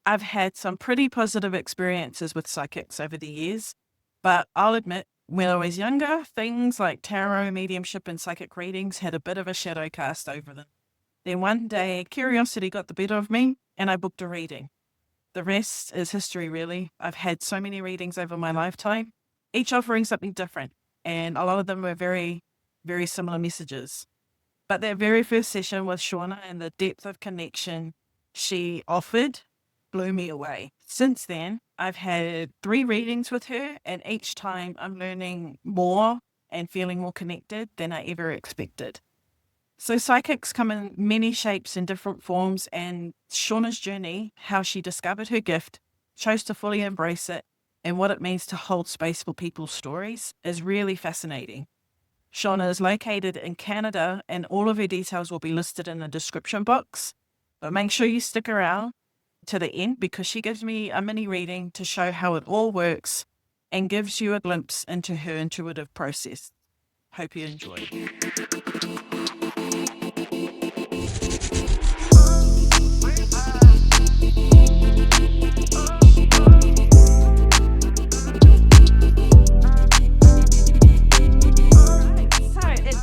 I've had some pretty positive experiences with psychics over the years, but I'll admit, when I was younger, things like tarot, mediumship, and psychic readings had a bit of a shadow cast over them. Then one day, curiosity got the better of me, and I booked a reading. The rest is history, really. I've had so many readings over my lifetime, each offering something different, and a lot of them were very, very similar messages. But that very first session with Shawna and the depth of connection she offered blew me away. Since then, I've had 3 readings with her, and each time I'm learning more and feeling more connected than I ever expected. So, psychics come in many shapes and different forms, and Shauna's journey, how she discovered her gift, chose to fully embrace it, and what it means to hold space for people's stories is really fascinating. Shawna is located in Canada, and all of her details will be listed in the description box. But make sure you stick around to the end because she gives me a mini reading to show how it all works and gives you a glimpse into her intuitive process. Hope you enjoy.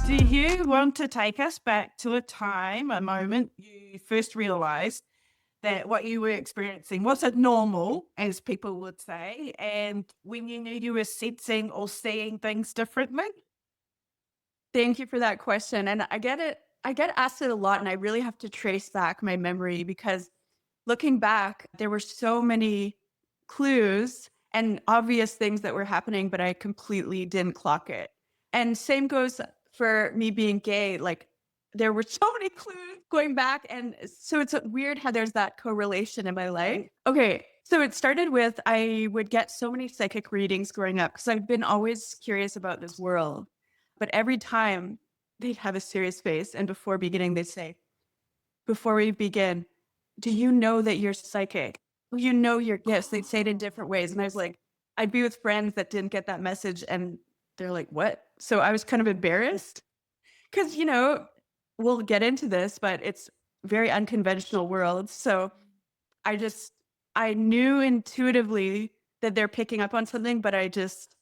Do you want to take us back to a time, a moment you first realized that what you were experiencing wasn't normal, as people would say, and when you knew you were sensing or seeing things differently? Thank you for that question. And I get it. I get asked it a lot, and I really have to trace back my memory because looking back, there were so many clues and obvious things that were happening, but I completely didn't clock it. And same goes for me being gay. Like there were so many clues going back. And so it's weird how there's that correlation in my life. Okay. So it started with I would get so many psychic readings growing up because I've been always curious about this world. But every time they'd have a serious face, and before beginning, they'd say, before we begin, do you know that you're psychic? You know your gifts. They'd say it in different ways. And I was like, I'd be with friends that didn't get that message, and they're like, what? So I was kind of embarrassed because, we'll get into this, but it's very unconventional world. So I just, I knew intuitively that they're picking up on something, but I just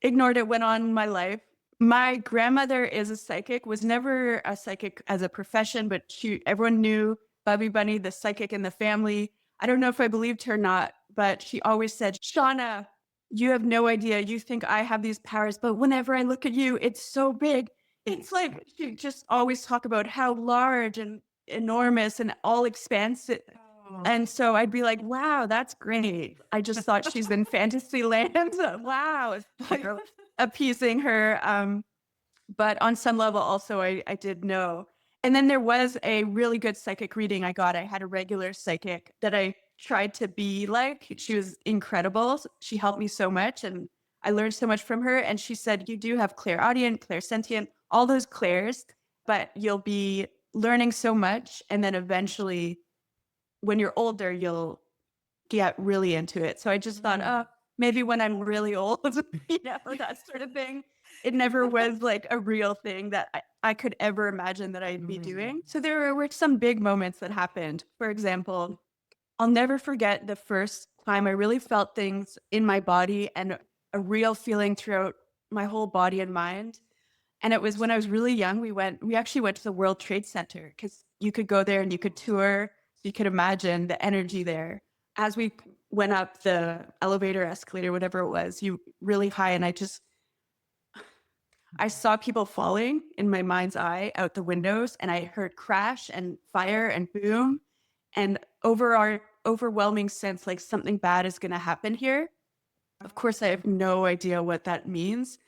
ignored it, went on my life. My grandmother is a psychic, was never a psychic as a profession, but everyone knew Bubby Bunny, the psychic in the family. I don't know if I believed her or not, but she always said, Shauna, you have no idea. You think I have these powers, but whenever I look at you, it's so big. It's like she just always talk about how large and enormous and all expansive. Oh. And so I'd be like, wow, that's great. I just thought she's in fantasy land. Wow. Like, appeasing her. But on some level, also, I did know. And then there was a really good psychic reading I got. I had a regular psychic that I tried to be like. She was incredible. She helped me so much. And I learned so much from her. And she said, you do have clairaudient, clairsentient, all those clairs, but you'll be learning so much. And then eventually, when you're older, you'll get really into it. So I just thought, oh, maybe when I'm really old, that sort of thing. It never was like a real thing that I could ever imagine that I'd be doing. So there were some big moments that happened. For example, I'll never forget the first time I really felt things in my body and a real feeling throughout my whole body and mind. And it was when I was really young. We actually went to the World Trade Center because you could go there and you could tour. You could imagine the energy there. As we went up the elevator, escalator, whatever it was, you really high. And I saw people falling in my mind's eye out the windows, and I heard crash and fire and boom, and over our overwhelming sense like something bad is going to happen here. Of course, I have no idea what that means.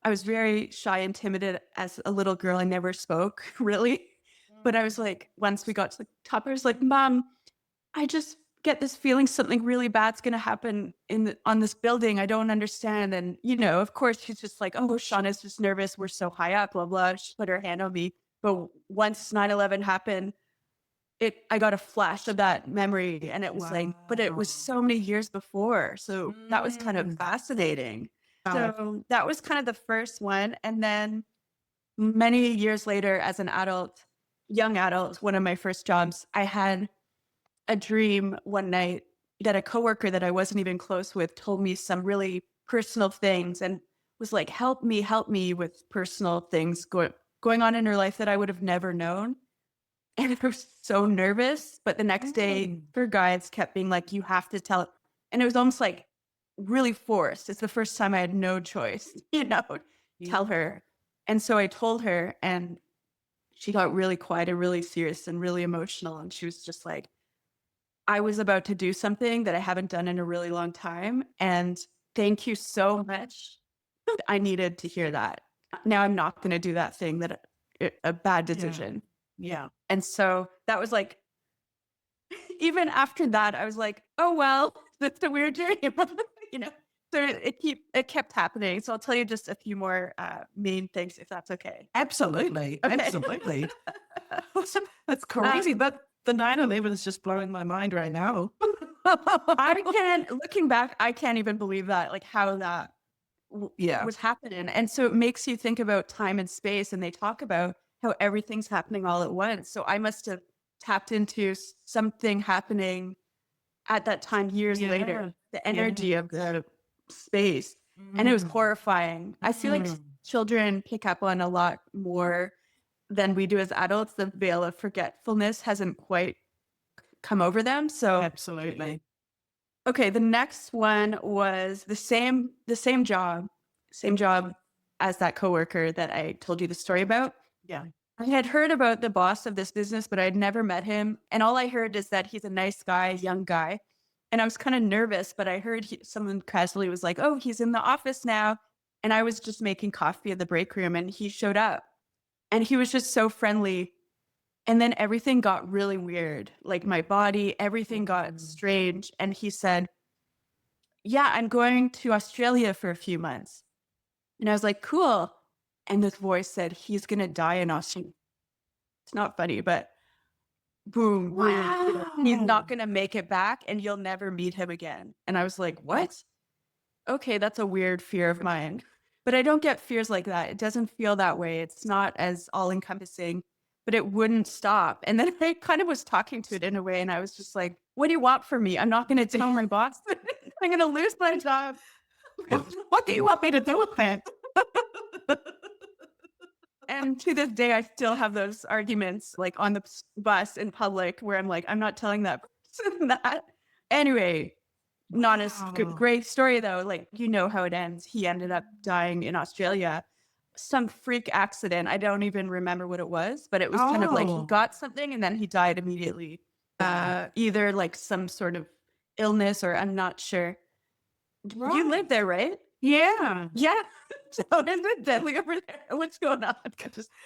I was very shy and timid as a little girl. I never spoke really. But I was like, once we got to the top, I was like, Mom, I just get this feeling something really bad's going to happen on this building. I don't understand. And, of course, she's just like, oh, Shauna's just nervous. We're so high up, blah, blah. She put her hand on me. But once 9/11 happened, I got a flash of that memory. And it was like, but it was so many years before. So that was kind of fascinating. So that was kind of the first one. And then many years later, as an adult, young adult, one of my first jobs, I had a dream one night that a coworker that I wasn't even close with told me some really personal things and was like, help me with personal things going on in her life that I would have never known. And I was so nervous. But the next day, Mm. her guides kept being like, you have to tell it. And it was almost like really forced. It's the first time I had no choice, Yeah. tell her. And so I told her, and she got really quiet and really serious and really emotional. And she was just like, I was about to do something that I haven't done in a really long time. And thank you so much. I needed to hear that. Now I'm not going to do that thing a bad Yeah. decision. Yeah. And so that was like, even after that, I was like, oh, well, that's a weird dream, you know? So it kept happening. So I'll tell you just a few more main things if that's okay. Absolutely. Okay. Absolutely. That's Uh, crazy. But the 9/11 is just blowing my mind right now. I can't, looking back, I can't even believe that, like how that Yeah. was happening. And so it makes you think about time and space. And they talk about how everything's happening all at once. So I must have tapped into something happening at that time years Yeah. later, the Yeah. energy of the space. And it was Mm. horrifying. I feel like Mm. children pick up on a lot more than we do as adults. The veil of forgetfulness hasn't quite come over them. So, Absolutely. okay, the next one was same job as that coworker that I told you the story about. Yeah. I had heard about the boss of this business, but I had never met him. And all I heard is that he's a nice guy, young guy. And I was kind of nervous, but I heard someone casually was like, oh, he's in the office now. And I was just making coffee in the break room and he showed up and he was just so friendly. And then everything got really weird. Like my body, everything got Mm. strange. And he said, yeah, I'm going to Australia for a few months. And I was like, cool. And this voice said, he's going to die in Australia. It's not funny, but boom, boom, he's Wow. not gonna make it back and you'll never meet him again. And I was like, what? Okay, that's a weird fear of mine. But I don't get fears like that. It doesn't feel that way. It's not as all encompassing, but it wouldn't stop. And then I kind of was talking to it in a way, and I was just like, what do you want from me? I'm not gonna tell my boss. I'm gonna lose my job. What do you want me to do with that? And to this day, I still have those arguments like on the bus in public where I'm like, I'm not telling that person that. Anyway, not as Wow. great story though. Like, you know how it ends. He ended up dying in Australia. Some freak accident. I don't even remember what it was, but it was kind of like he Oh, got something and then he died immediately. Either like some sort of illness or I'm not sure. You right. live there, right? Yeah. Yeah. So is it deadly over there? What's going on?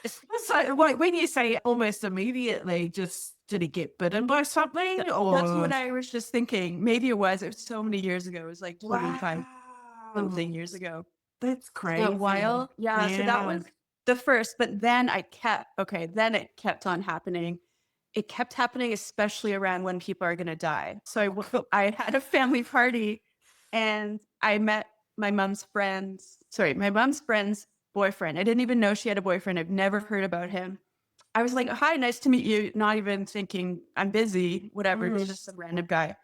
So, wait, when you say almost immediately, just did he get bitten by something That's or? what I was just thinking. Maybe it was. It was so many years ago. It was like 25 Wow. something years ago. That's A crazy. while. Yeah. So that Yeah. was the first. But then then it kept on happening. It kept happening, especially around when people are going to die. So I had a family party and I met my mom's friend's boyfriend. I didn't even know she had a boyfriend. I've never heard about him. I was like, hi, nice to meet you. Not even thinking I'm busy, whatever. He's just some random guy.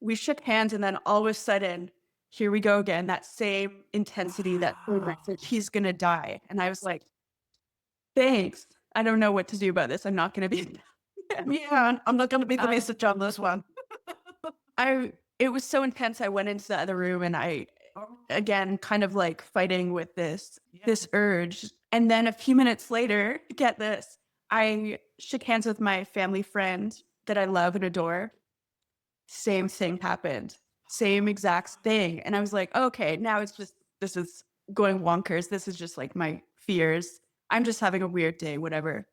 We shook hands, and then all of a sudden, here we go again. That same intensity, that Wow. he's going to die. And I was like, thanks. I don't know what to do about this. I'm not going to be. Yeah, I'm not going to be the Um, message on this one. it was so intense. I went into the other room and I, Oh, again, kind of like fighting with yeah. this urge. And then a few minutes later, get this, I shook hands with my family friend that I love and adore. Same thing happened. Same exact thing. And I was like, okay, now this is going wonkers. This is just like my fears. I'm just having a weird day, whatever.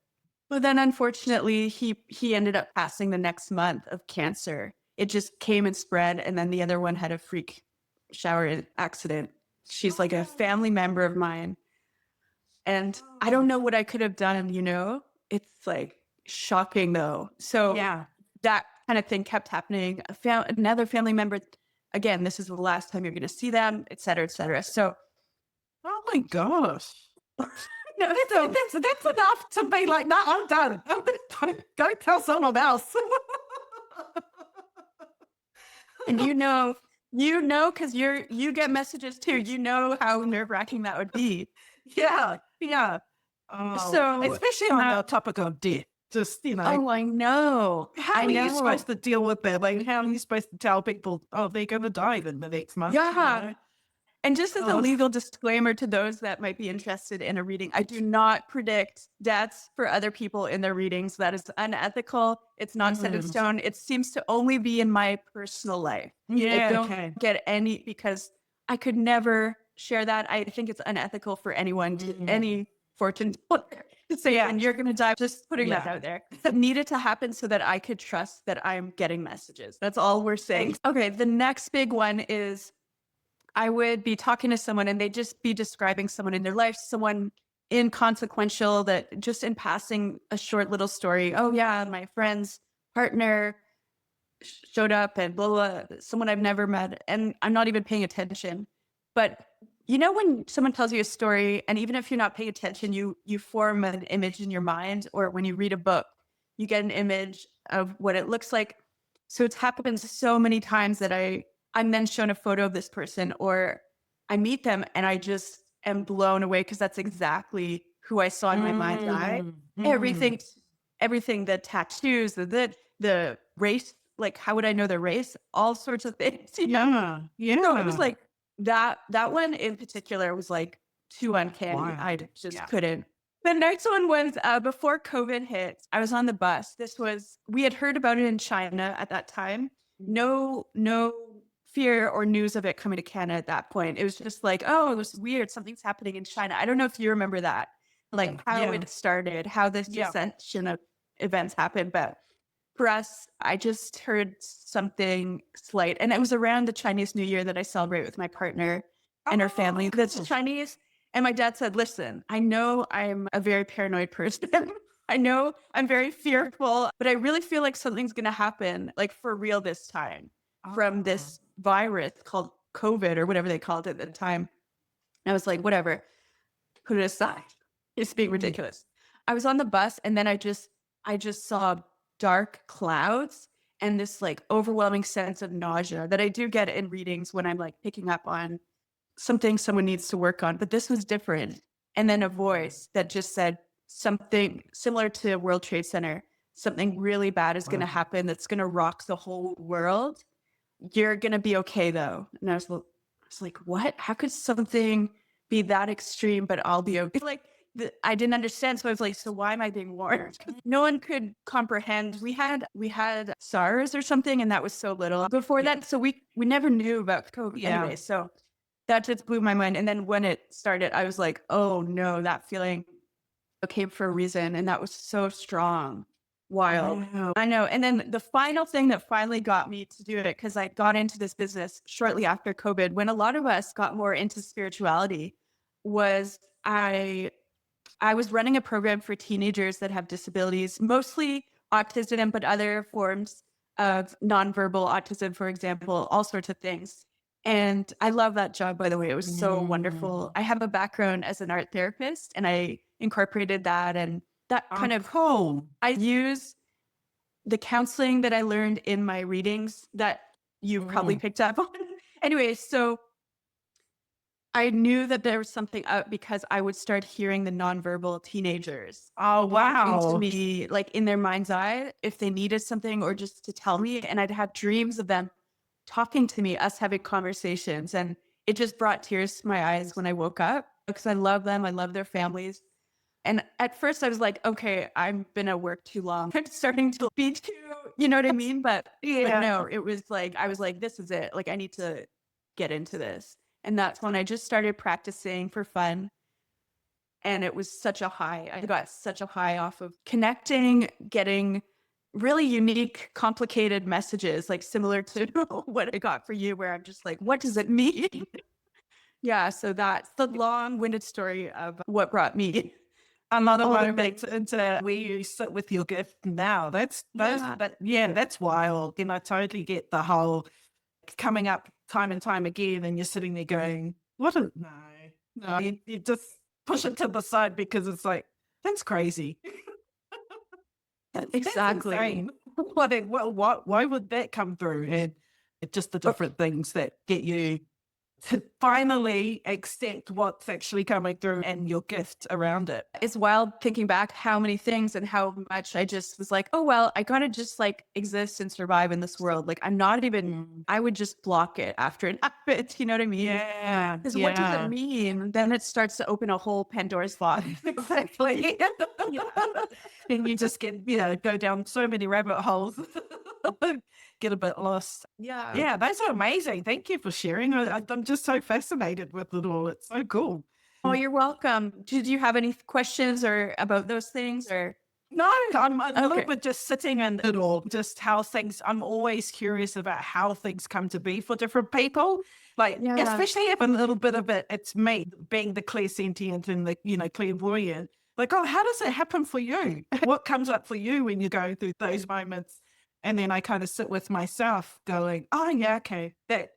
But then unfortunately, he ended up passing the next month of cancer. It just came and spread. And then the other one had a freak shower accident. She's like a family member of mine. And I don't know what I could have done. It's like shocking though. So Yeah. that kind of thing kept happening. Another family member, again, this is the last time you're going to see them, et cetera, et cetera. So, Oh my gosh. no, That's enough to be like, no, I'm done. Go tell someone else. And because you get messages too. You know how nerve-wracking that would be. Yeah, yeah. Oh, So, especially on the topic of death. Just, oh, I know. how I are you supposed know. to deal with that? Like, how are you supposed to tell people, oh, they're going to die in the next month? Yeah. And just as a Oh, legal disclaimer to those that might be interested in a reading, I do not predict deaths for other people in their readings. That is unethical. It's not set in mm. stone. It seems to only be in my personal life. I Yeah, don't okay. get any because I could never share that. I think it's unethical for anyone to any fortune teller to say, Yeah. and you're going to die. Just putting that Yeah. out there. It needed to happen so that I could trust that I'm getting messages. That's all we're saying. Okay. The next big one is I would be talking to someone and they'd just be describing someone in their life, someone inconsequential that just in passing a short little story. Oh, yeah, my friend's partner showed up and blah, blah, someone I've never met. And I'm not even paying attention. But you know, when someone tells you a story, and even if you're not paying attention, you form an image in your mind, or when you read a book, you get an image of what it looks like. So it's happened so many times that I'm then shown a photo of this person, or I meet them and I just am blown away because that's exactly who I saw in my mind's eye. Mm. Everything, everything, the tattoos, the race, like how would I know their race? All sorts of things. Yeah. So it was Yeah. like that one in particular was like too uncanny. Wow. I just Yeah. couldn't. The next one was before COVID hit. I was on the bus. We had heard about it in China at that time. No fear or news of it coming to Canada at that point. It was just like, oh, it was weird. Something's happening in China. I don't know if you remember that, like how Yeah. it started, how this Yeah. ascension of events happened. But for us, I just heard something slight. And it was around the Chinese New Year that I celebrate with my partner and her family Oh, that's cool. Chinese. And my dad said, listen, I know I'm a very paranoid person. I know I'm very fearful, but I really feel like something's going to happen, like for real this time, from Oh. this virus called COVID or whatever they called it at the time. And I was like, whatever, put it aside. It's being ridiculous. I was on the bus and then I just saw dark clouds and this like overwhelming sense of nausea that I do get in readings when I'm like picking up on something someone needs to work on. But this was different. And then a voice that just said something similar to World Trade Center, something really bad is going to Wow. happen that's going to rock the whole world. You're going to be okay though. And I was like, what? How could something be that extreme, but I'll be okay? Like, I didn't understand. So I was like, so why am I being warned? 'Cause no one could comprehend. We had SARS or something, and that was so little before that. So we never knew about COVID Yeah. anyway. So that just blew my mind. And then when it started, I was like, oh no, that feeling came for a reason. And that was so strong. Wild. Wow. I know. And then the final thing that finally got me to do it, because I got into this business shortly after COVID, when a lot of us got more into spirituality, was I was running a program for teenagers that have disabilities, mostly autism, but other forms of nonverbal autism, for example, all sorts of things. And I love that job, by the way. It was so wonderful. Mm. I have a background as an art therapist, and I incorporated that. And that Oh, kind of, cool. I use the counseling that I learned in my readings that you probably Mm. picked up on. Anyway, so I knew that there was something up because I would start hearing the nonverbal teenagers Oh, talking to wow. me, like in their mind's eye, if they needed something or just to tell me. And I'd have dreams of them talking to me, us having conversations. And it just brought tears to my eyes when I woke up because I love them. I love their families. And at first I was like, okay, I've been at work too long. I'm starting to be too, you know what I mean? But Yeah. no, it was like, I was like, this is it. Like, I need to get into this. And that's when I just started practicing for fun. And it was such a high. I got such a high off of connecting, getting really unique, complicated messages, like similar to what I got for you, where I'm just like, what does it mean? Yeah. So that's the long winded story of what brought me Another all the moment things. into where you sit with your gift now. Yeah. That's wild. And I totally get the whole coming up time and time again, and you're sitting there going, "What? No." You just push it to the side because it's like that's crazy. That's Exactly. insane. What? Why would that come through? And It's just the Oh, different things that get you to finally accept what's actually coming through and your gift around it. it's wild thinking back how many things and how much I just was like, oh, well, I gotta just like exist and survive in this world. Like, I'm not even, I would just block it after it happens. You know what I mean? Yeah, Because what does it yeah. mean? Then it starts to open a whole Pandora's box. Exactly. And you just get, go down so many rabbit holes, get a bit lost. Yeah. Yeah, that's amazing. Thank you for sharing. I'm just so fascinated with it all. It's so cool. Oh, you're welcome. Did you have any questions or about those things or? No, I'm a little Okay. bit just sitting in it all, just how things, I'm always curious about how things come to be for different people. Like, Yeah. especially if a little bit of it, it's me being the clairsentient and the, clairvoyant. Like, oh, how does it happen for you? What comes up for you when you're going through those moments? And then I kind of sit with myself going, oh, yeah, okay. That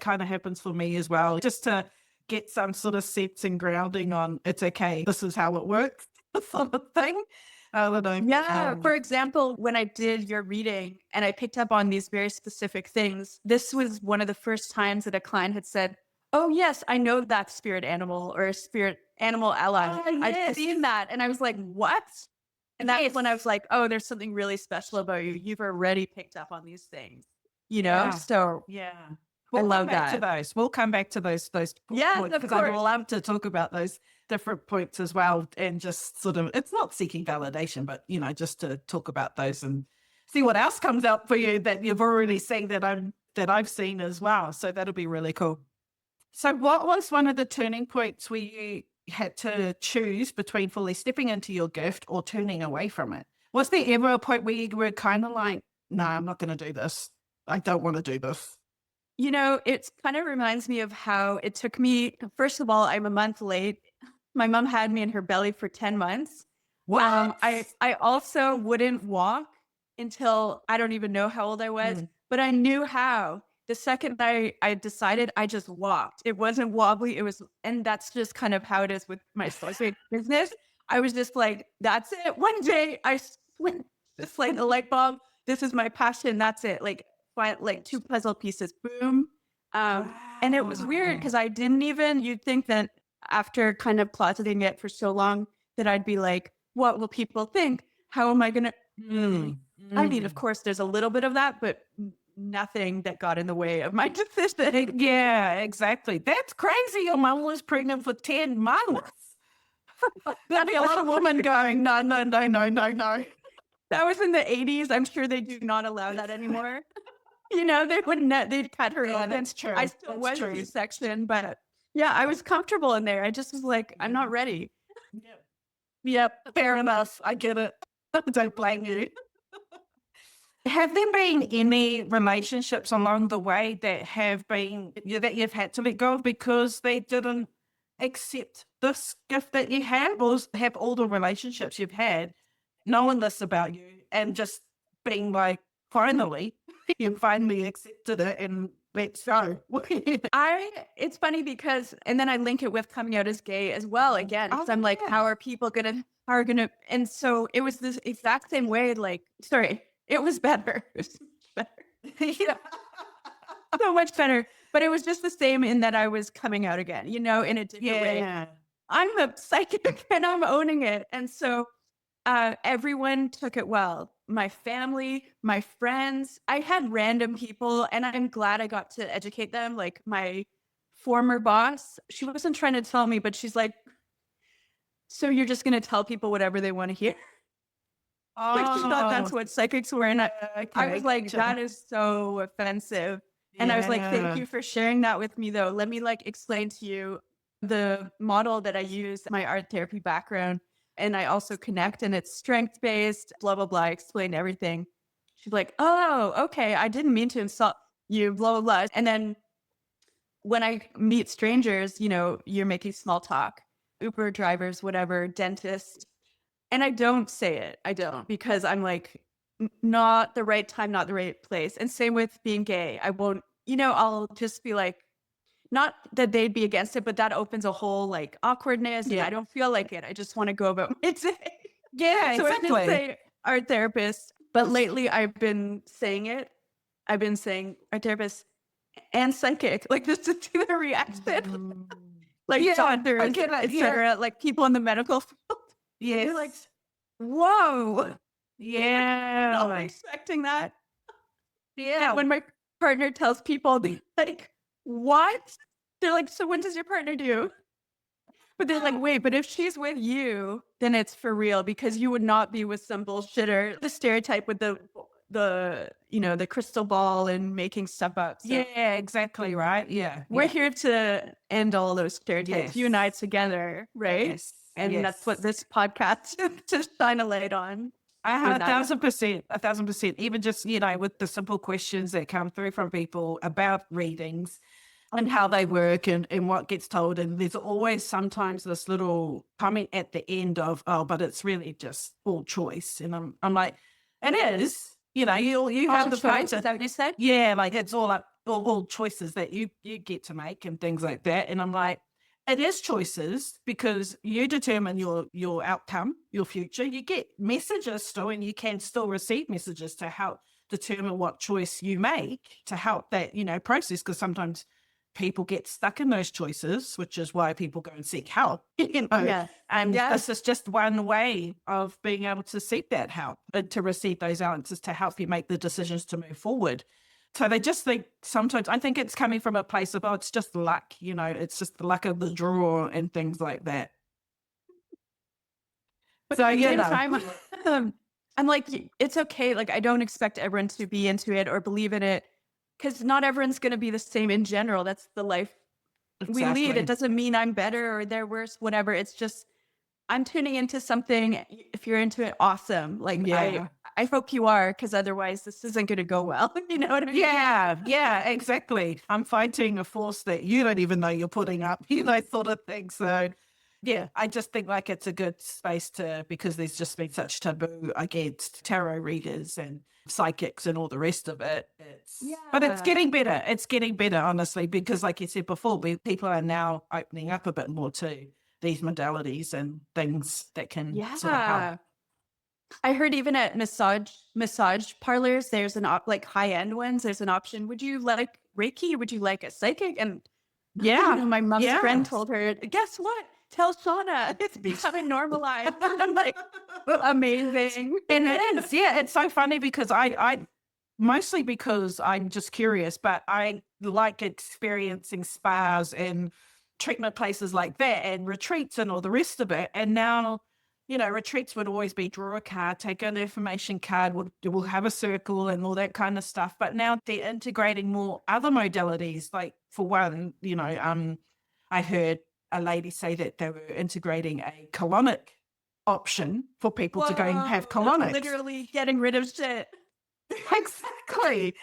kind of happens for me as well. Just to get some sort of sense and grounding on it's okay. This is how it works, sort of thing. I don't know. Yeah. For example, when I did your reading and I picked up on these very specific things, this was one of the first times that a client had said, oh, yes, I know that spirit animal or a spirit animal ally. Oh, I've yes. seen that. And I was like, what? And that's when I was like, oh, there's something really special about you. You've already picked up on these things, you know? Yeah. So Yeah. I We'll come love back to that. those. We'll come back to those Yes, points of because I would course. love to talk about those different points as well and just sort of it's not seeking validation, but just to talk about those and see what else comes out for you that you've already seen that I've seen as well. So that'll be really cool. So what was one of the turning points where you had to choose between fully stepping into your gift or turning away from it? Was there ever a point where you were kind of like, no, I'm not going to do this. I don't want to do this. You know, it kind of reminds me of how it took me, first of all, I'm a month late. My mom had me in her belly for 10 months. What? I also wouldn't walk until I don't even know how old I was, Mm. but I knew how. The second I decided, I just walked. It wasn't wobbly. It was, and that's just kind of how it is with my social business. I was just like, that's it. One day I went, just like a light bulb. This is my passion. That's it. Like two puzzle pieces. Boom. And it was weird Wow. because I didn't even, you'd think that after kind of closeting it for so long that I'd be like, what will people think? How am I going to? Mm. I mean, Mm. of course, there's a little bit of that, but nothing that got in the way of my decision. Yeah, exactly. That's crazy. Your mum was pregnant for 10 months. There'd be a lot of women going, no, no, no, no, no, no. That was in the 80s. I'm sure they do not allow that anymore. You know, they wouldn't, they'd cut her Yeah, in. that's true. I still That's was true. C-section, but yeah, I was comfortable in there. I just was like, I'm not ready. Yep. Yep. Fair enough. I get it. Don't blame you. Have there been any relationships along the way that have been that you've had to let go of because they didn't accept this gift that you have, or have all the relationships you've had knowing this about you and just being like, finally, you finally accepted it and let's go. It's funny because, and then I link it with coming out as gay as well again. Because Oh, I'm like, yeah. how are gonna, and so it was this exact same way. Like, sorry, it was better. It was better. Yeah. So much better. But it was just the same in that I was coming out again, you know, in a different way. Yeah. I'm a psychic and I'm owning it. And so everyone took it well. My family, my friends, I had random people, and I'm glad I got to educate them. Like my former boss, she wasn't trying to tell me, but she's like, so you're just going to tell people whatever they want to hear? Like she thought that's Oh, what psychics were. And I okay. was like, Gotcha. that is so offensive. And I was like, thank Yeah. you for sharing that with me, though. Let me like explain to you the model that I use, my art therapy background. And I also connect, and it's strength based, blah, blah, blah. I explained everything. She's like, oh, okay. I didn't mean to insult you, blah, blah, blah. And then when I meet strangers, you know, you're making small talk, Uber drivers, whatever, dentists. And I don't say it. I don't, because I'm like, not the right time, not the right place. And same with being gay. I won't, you know, I'll just be like, not that they'd be against it, but that opens a whole like awkwardness. And Yeah. I don't feel like it. I just want to go about my day. Yeah, So I did exactly. say art therapist, but lately I've been saying it. I've been saying art therapist and psychic, like just to see their reaction, Mm. like Yeah, I doctors, get it. Yeah. etc., like people in the medical field. You're like, Yes. whoa, not Yeah. expecting that. And Yeah. when my partner tells people, they're like, what? They're like, so when does your partner do? But they're like, wait, but if she's with you, then it's for real because you would not be with some bullshitter. The stereotype with the crystal ball and making stuff up. So Yeah, exactly right. Yeah. we're Yeah. here to end all those stereotypes, you and I Yes. together, right? Yes. And that's what Yes. this podcast to shine a light on. I For have that. 1,000%, 1,000%. Even just, with the simple questions that come through from people about readings and how they work and what gets told. And there's always sometimes this little comment at the end of, oh, but it's really just all choice. And I'm like, it is, you have the power choice, is that what you said? yeah, like it's all choices that you get to make and things like that. And I'm like, it is choices because you determine your outcome, your future. You get messages still, and you can still receive messages to help determine what choice you make to help that process. Because sometimes people get stuck in those choices, which is why people go and seek help. Yeah. And Yeah. this is just one way of being able to seek that help and to receive those answers to help you make the decisions to move forward. So they just think sometimes, I think it's coming from a place of, oh, it's just luck, it's just the luck of the draw and things like that. But So, at the same time, I'm like, it's okay. Like, I don't expect everyone to be into it or believe in it because not everyone's going to be the same in general. That's the life we lead. It exactly. doesn't mean I'm better or they're worse, whatever. It's just I'm tuning into something. If you're into it, awesome. Like, Yeah. I hope you are because otherwise this isn't going to go well. You know what I mean? Yeah, exactly. I'm fighting a force that you don't even know you're putting up, sort of thing. So, yeah, I just think like it's a good space because there's just been such taboo against tarot readers and psychics and all the rest of it. But it's Yeah. getting better. It's getting better, honestly, because like you said before, people are now opening up a bit more to these modalities and things that can sort of help. Yeah. I heard even at massage parlors, there's like high end ones. There's an option. Would you like Reiki? Or would you like a psychic? And Yeah, my mom's yeah. friend told her, guess what? Tell Shawna it's becoming normalized. I'm like, amazing. And it is, yeah. It's so funny because I mostly because I'm just curious, but I like experiencing spas and treatment places like that and retreats and all the rest of it. And now, retreats would always be draw a card, take an information card, we'll have a circle and all that kind of stuff. But now they're integrating more other modalities. Like for one, I heard a lady say that they were integrating a colonic option for people to go and have colonics. Literally getting rid of shit. Exactly.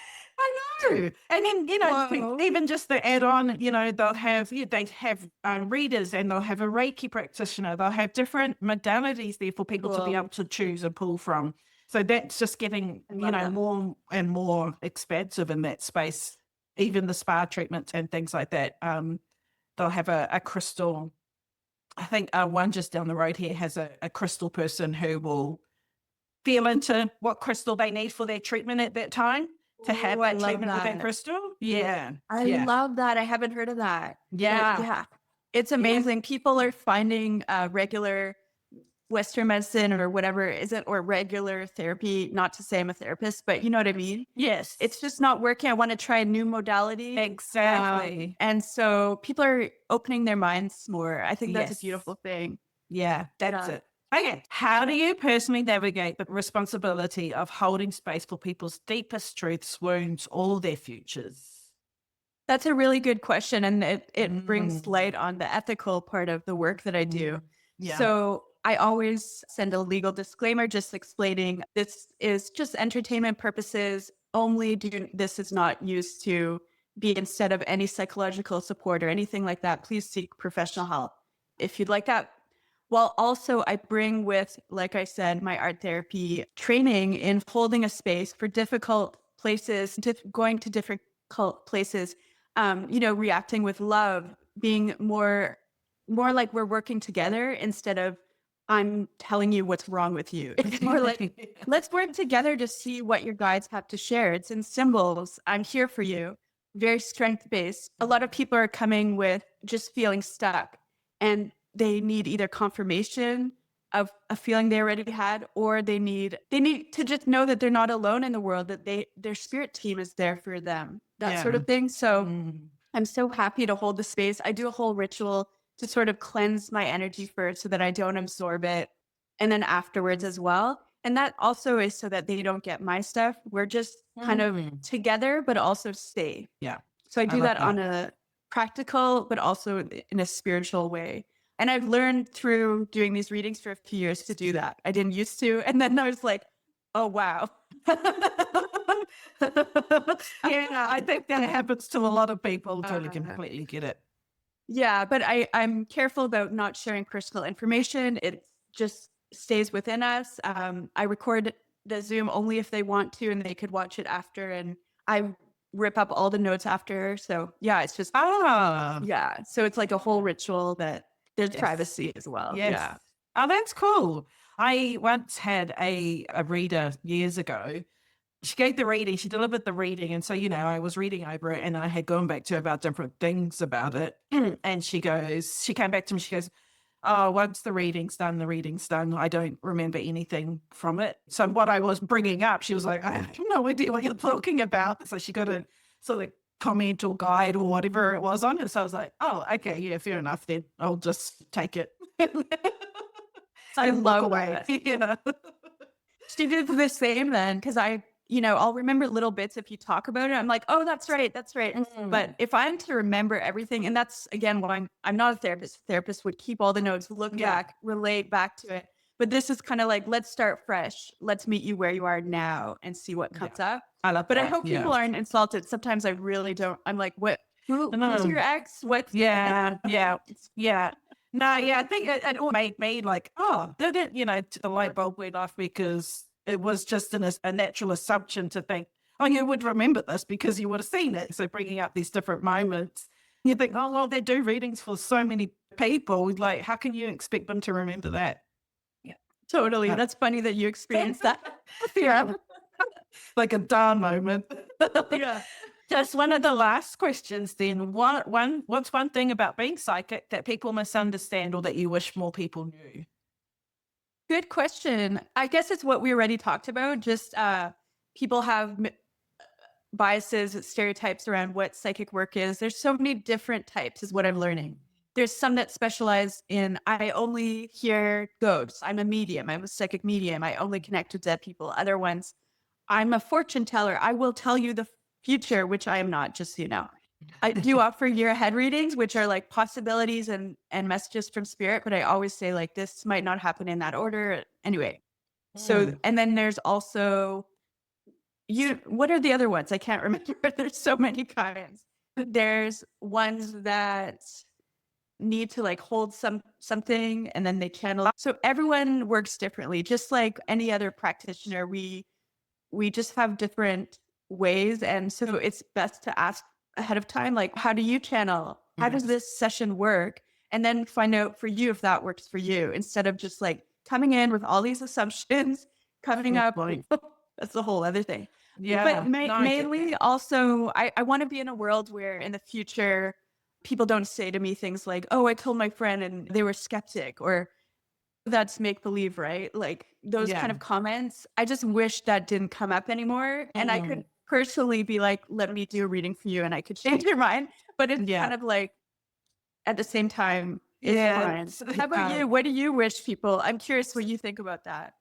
I know. And then, Whoa. even just the add on, they'll have, they have readers and they'll have a Reiki practitioner. They'll have different modalities there for people to be able to choose and pull from. So that's just getting, that. more and more expansive in that space. Even the spa treatments and things like that. They'll have a crystal. I think one just down the road here has a crystal person who will feel into what crystal they need for their treatment at that time to have I that love treatment with that that. crystal. Yeah. I Yeah. love that. I haven't heard of that. Yeah. Yeah. It's amazing. People are finding regular Western medicine or whatever isn't, or regular therapy, not to say I'm a therapist, but you know what I mean? Yes. It's just not working. I want to try a new modality. Exactly. And so people are opening their minds more. I think that's a Yes. beautiful thing. Yeah, that's Yeah. it. Okay. How do you personally navigate the responsibility of holding space for people's deepest truths, wounds, or their futures? That's a really good question. And it brings Mm. light on the ethical part of the work that I do. Yeah. So I always send a legal disclaimer just explaining this is just entertainment purposes only. This is not used to be instead of any psychological support or anything like that. Please seek professional help if you'd like that. Well, also I bring with, like I said, my art therapy training in holding a space for difficult places, going to difficult places, reacting with love, being more like we're working together instead of I'm telling you what's wrong with you. It's more like, let's work together to see what your guides have to share. It's in symbols. I'm here for you. Very strength based. A lot of people are coming with just feeling stuck, and they need either confirmation of a feeling they already had, or they need to just know that they're not alone in the world, that their spirit team is there for them, that sort Yeah. of thing. So Mm. I'm so happy to hold the space. I do a whole ritual to sort of cleanse my energy first so that I don't absorb it. And then afterwards as well. And that also is so that they don't get my stuff. We're just kind of Mm. together, but also safe. Yeah. So I I do love that on that. a practical, but also in a spiritual way. And I've learned through doing these readings for a few years to do that. I didn't used to. And then I was like, oh, wow. Yeah, I think that happens to a lot of people. Totally, Uh, completely get it. Yeah, but I'm careful about not sharing personal information. It just stays within us. I record the Zoom only if they want to, and they could watch it after. And I rip up all the notes after. So yeah, it's just Ah, yeah. So it's like a whole ritual that there's yes. privacy as well. Yes. Yeah. Oh, that's cool. I once had a reader years ago. She gave the reading, she delivered the reading. And so, I was reading over it and I had gone back to her about different things about it. And she came back to me, she goes, oh, once the reading's done, the reading's done. I don't remember anything from it. So what I was bringing up, she was like, I have no idea what you're talking about. So she got a sort of comment or guide or whatever it was on it. So I was like, oh, okay, yeah, fair enough then. I'll just take it. I And walk love away. that. She did the same then, because I'll remember little bits if you talk about it. I'm like, oh, that's right, that's right. But Mm. if I'm to remember everything, and that's again what I'm not a therapist. A therapist would keep all the notes, look Yeah, back, relate back to it. But this is kind of like, let's start fresh. Let's meet you where you are now and see what yeah. comes up. I love But I that. hope Yeah. people aren't insulted. Sometimes I really don't. I'm like, what? Who's No. your ex? What? Yeah, yeah, yeah. No, yeah, I think it all made me like, oh, did it, the light bulb went off because it was just a natural assumption to think, oh, you would remember this because you would have seen it. So bringing up these different moments, you think, oh, well, they do readings for so many people. Like, how can you expect them to remember that? Yeah. Totally. Uh, That's funny that you experienced that. yeah, like a darn moment. Yeah. Just one of the last questions then. What's one thing about being psychic that people misunderstand or that you wish more people knew? Good question. I guess it's what we already talked about. Just people have biases, stereotypes around what psychic work is. There's so many different types, is what I'm learning. There's some that specialize in, I only hear ghosts. I'm a medium. I'm a psychic medium. I only connect with dead people. Other ones, I'm a fortune teller. I will tell you the future, which I am not, just so you know. I do offer year ahead readings, which are like possibilities and messages from spirit, but I always say like this might not happen in that order. Anyway, so Mm. and then there's also what are the other ones? I can't remember. There's so many kinds. There's ones that need to like hold something and then they channel. So everyone works differently. Just like any other practitioner, we just have different ways. And so it's best to ask ahead of time, like, how do you channel? How does Yes. this session work? And then find out for you if that works for you, instead of just like coming in with all these assumptions, coming Good up. point. That's the whole other thing. But Yeah. No, I get mainly that. also, I want to be in a world where in the future, people don't say to me things like, oh, I told my friend and they were skeptic, or that's make believe, right? Like those Yeah. kind of comments. I just wish that didn't come up anymore. And I Mm. could personally be like, let me do a reading for you and I could change your mind. But it's Yeah. kind of like at the same time, it's Yeah. fine. How about you? What do you wish people? I'm curious what you think about that.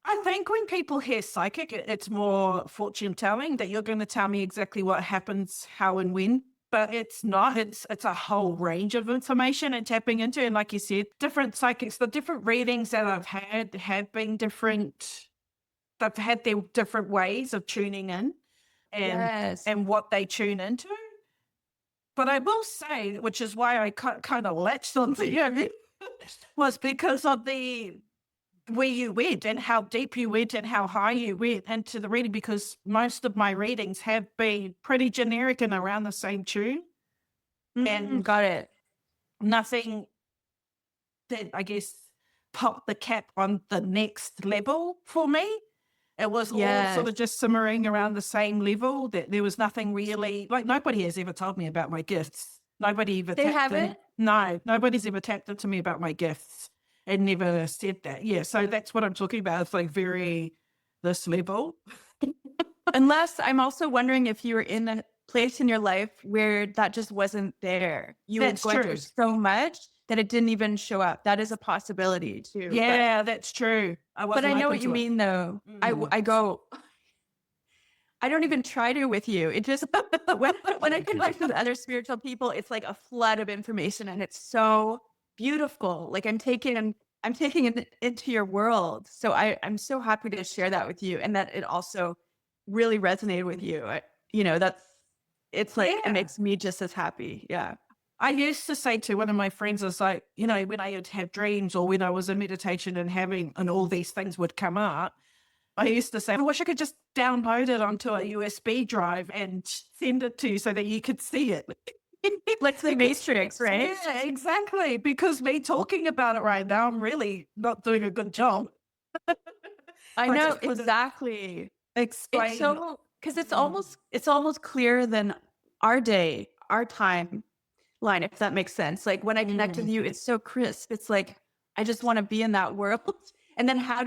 I think when people hear psychic, it's more fortune telling that you're going to tell me exactly what happens, how and when. But it's not. It's a whole range of information and tapping into. And like you said, different psychics, the different readings that I've had have been different. They've had their different ways of tuning in and Yes. and what they tune into. But I will say, which is why I kind of latched on to you, was because of the where you went and how deep you went and how high you went into the reading, because most of my readings have been pretty generic and around the same tune and Got it. nothing that I guess popped the cap on the next level for me. It was all sort Yes. of just simmering around the same level. That there was nothing really, like, nobody has ever told me about my gifts. Nobody ever They tapped in. haven't? No, nobody's ever tapped into me about my gifts and never said that. Yeah, so that's what I'm talking about. It's like very this level. Unless I'm also wondering if you were in a place in your life where that just wasn't there. You were That's going through true. so much that it didn't even show up. That is a possibility too. Yeah, that's true. I But I wasn't know open what you to it. mean though. Mm. I go, I don't even try to with you. It just when I connect with other spiritual people, it's like a flood of information and it's so beautiful. Like I'm taking it into your world. So I'm so happy to share that with you and that it also really resonated with you. That's it's like it Yeah. makes me just as happy. Yeah. I used to say to one of my friends, it's like, when I would have dreams or when I was in meditation and all these things would come up, I used to say, I wish I could just download it onto a USB drive and send it to you so that you could see it. Like the Matrix, right? Yeah, exactly. Because me talking about it right now, I'm really not doing a good job. I I know just couldn't exactly. It's explain. so because it's almost clearer than our day, our time line, if that makes sense. Like when I connect with Mm. you, it's so crisp. It's like I just want to be in that world. And then how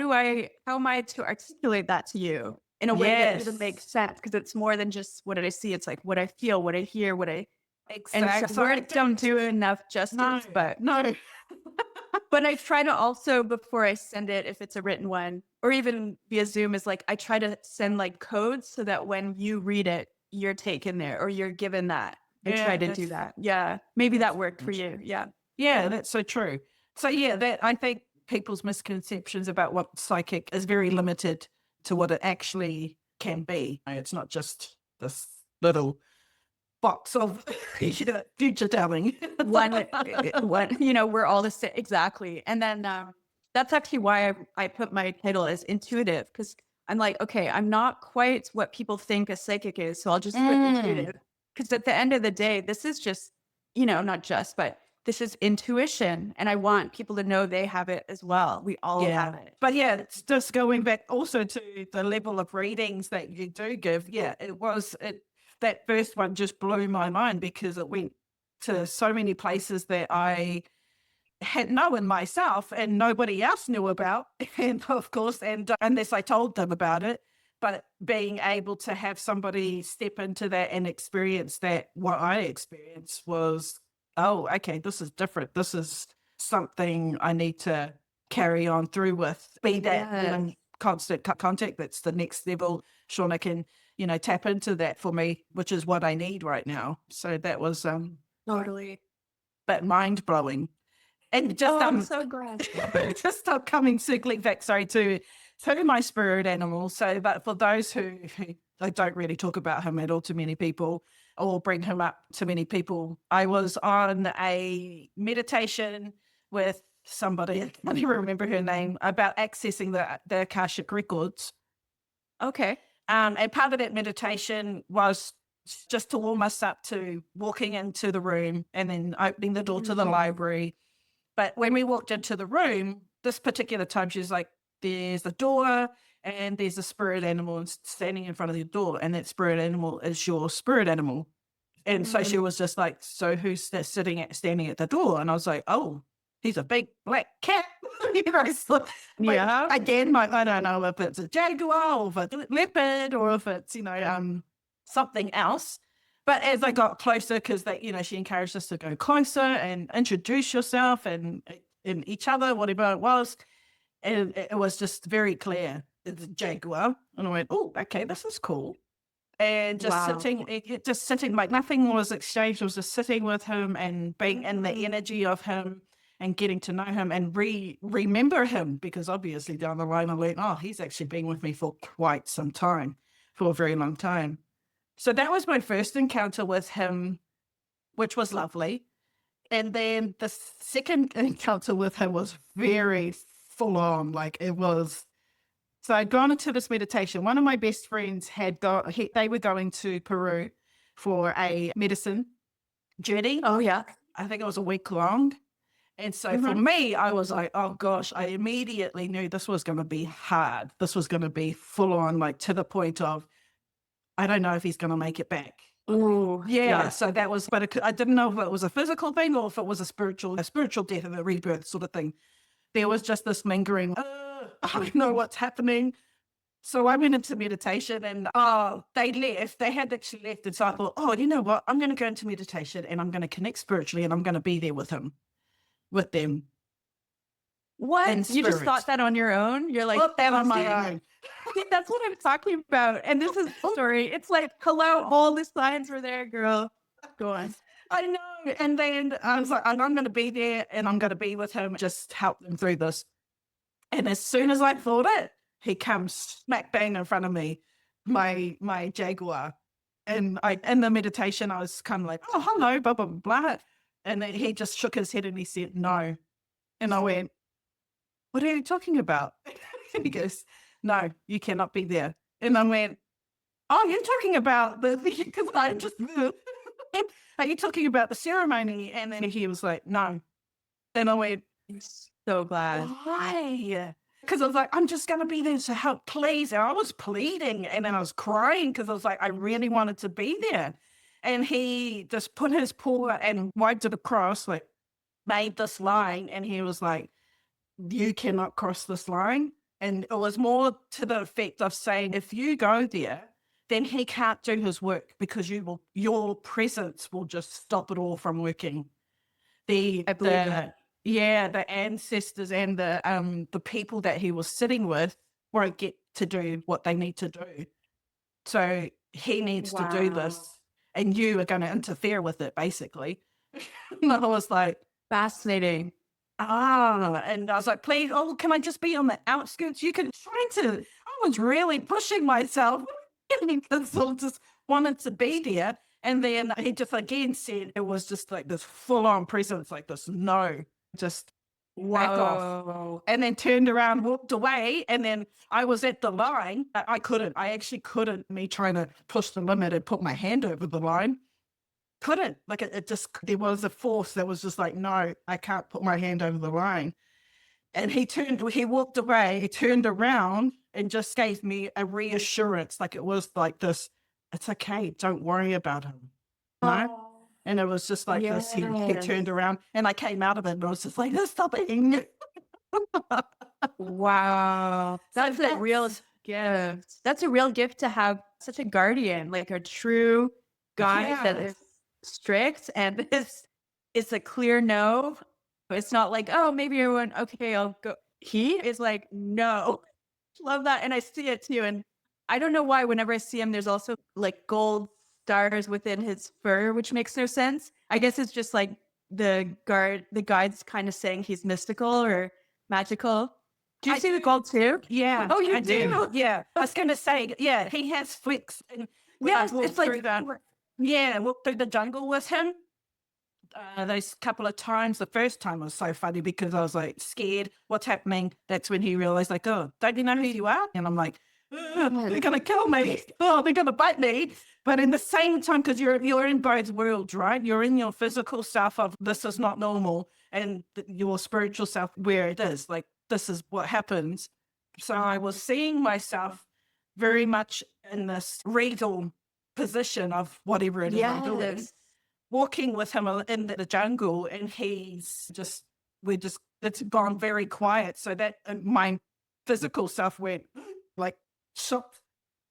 am I to articulate that to you in a way that even makes Yes, sense? Because it's more than just what did I see? It's like what I feel, what I hear, and so exactly. So I words don't do enough no, justice, but no. I try to also, before I send it, if it's a written one or even via Zoom, is like I try to send like codes so that when you read it, you're taken there or you're given that. I try Yeah, to do that. Yeah. Maybe that worked for you. Yeah. yeah, that's so true. So yeah, that I think people's misconceptions about what psychic is very limited to what it actually can be. It's not just this little box of future telling. We're all the same. Exactly. And then that's actually why I put my title as intuitive because I'm like, okay, I'm not quite what people think a psychic is. So I'll just put Mm. intuitive because at the end of the day, this is just, not just, but this is intuition. And I want people to know they have it as well. We all have Yeah. it. But yeah, it's just going back also to the level of readings that you do give. Yeah, that first one just blew my mind because it went to so many places that I had known myself and nobody else knew about. And of course, and unless I told them about it, but being able to have somebody step into that and experience that, what I experienced was, oh, okay, this is different. This is something I need to carry on through with. Be that Yeah, constant contact. That's the next level. Shawna can, tap into that for me, which is what I need right now. So that was totally. but mind blowing. And just Oh, I'm so glad. just coming circling back, sorry, to my spirit animal. So, but for those who I don't really talk about him at all to many people or bring him up to many people, I was on a meditation with somebody, I can't even remember her name, about accessing the Akashic records. Okay. And part of that meditation was just to warm us up to walking into the room and then opening the door to the library. But when we walked into the room, this particular time, she was like, there's a door and there's a spirit animal standing in front of the door. And that spirit animal is your spirit animal. And so she was just like, so who's standing at the door? And I was like, oh, he's a big black cat. So, Yeah. again, I don't know if it's a jaguar or if it's a leopard or if it's, something else. But as I got closer, because she encouraged us to go closer and introduce yourself and each other, whatever it was. And it was just very clear. It's a jaguar. And I went, oh, okay, this is cool. And just Wow. sitting, like nothing was exchanged. I was just sitting with him and being in the energy of him and getting to know him and remember him, because obviously down the line I went, oh, he's actually been with me for quite some time, for a very long time. So that was my first encounter with him, which was lovely. And then the second encounter with him was very full on. Like it was, so I'd gone into this meditation. One of my best friends they were going to Peru for a medicine journey. Oh yeah. I think it was a week long. And so for Mhm. me, I was like, oh gosh, I immediately knew this was going to be hard. This was going to be full on, like to the point of, I don't know if he's going to make it back. Ooh, Yeah. yeah. So that was, but I didn't know if it was a physical thing or if it was a spiritual death and a rebirth sort of thing. There was just this lingering, I don't know what's happening. So I went into meditation and they left. They had actually left. And so I thought, oh, you know what? I'm going to go into meditation and I'm going to connect spiritually and I'm going to be there with him, with them in What? You just spirit. thought that on your own? You're like, Put that on see, my own. see, that's what I'm talking about. And this is the story. It's like, hello, all the signs were there, girl. Go on. I know. And then I was like, I'm going to be there and I'm going to be with him, just help them through this. And as soon as I thought it, he comes smack bang in front of me, my Jaguar. And in the meditation, I was kind of like, oh, hello, blah, blah, blah. And then he just shook his head and he said, no. And I went, what are you talking about? He goes, no, you cannot be there. And I went, oh, you're talking about the, because I just, are you talking about the ceremony? And then he was like, no. And I went, I'm so glad. why? Because I was like, I'm just going to be there to help, please. And I was pleading and then I was crying because I was like, I really wanted to be there. And he just put his paw and wiped it across, like made this line. And he was like, you cannot cross this line. And it was more to the effect of saying, if you go there, then he can't do his work because your presence will just stop it all from working. I believe that. Yeah, the ancestors and the people that he was sitting with won't get to do what they need to do. So he needs to do this, Wow. and you are going to interfere with it, basically. And I was like, Fascinating. and I was like, please, oh, can I just be on the outskirts? You can I was really pushing myself because I just wanted to be there. And then he just again said it was just like this full on presence, like this, no, just back off. Whoa. And then turned around, walked away. And then I was at the line. I actually couldn't, me trying to push the limit and put my hand over the line. Couldn't, like it just, there was a force that was just like, no, I can't put my hand over the line. And he walked away, he turned around and just gave me a reassurance. Like it was like this, it's okay, don't worry about him. No? Oh, And it was just like this. He yes. turned around and I came out of it and I was just like, there's something. Wow. That's a real gift. That's a real gift to have such a guardian, like a true guide that Yes. is strict and it's a clear no. It's not like, oh, maybe everyone, okay, I'll go. He is like, no. Love that. And I see it too. And I don't know why whenever I see him, there's also like gold stars within his fur, which makes no sense. I guess it's just like the guide's kind of saying he's mystical or magical. Do you I see the do. gold too? Yeah. Oh, you I do. do? Yeah. I was going to say, yeah, he has flicks. And when I Yes, walked it's like through I walked through the jungle with him. Those couple of times, the first time was so funny because I was like scared. What's happening? That's when he realized, like, oh, don't you know who you are? And I'm like, they're gonna kill me. Oh, they're gonna bite me. But in the same time, because you're in both worlds, right? You're in your physical self of this is not normal, and your spiritual self where it is. Like this is what happens. So I was seeing myself very much in this regal position of whatever it is I'm doing, yes. walking with him in the jungle, and it's gone very quiet. So that my physical self went like shocked,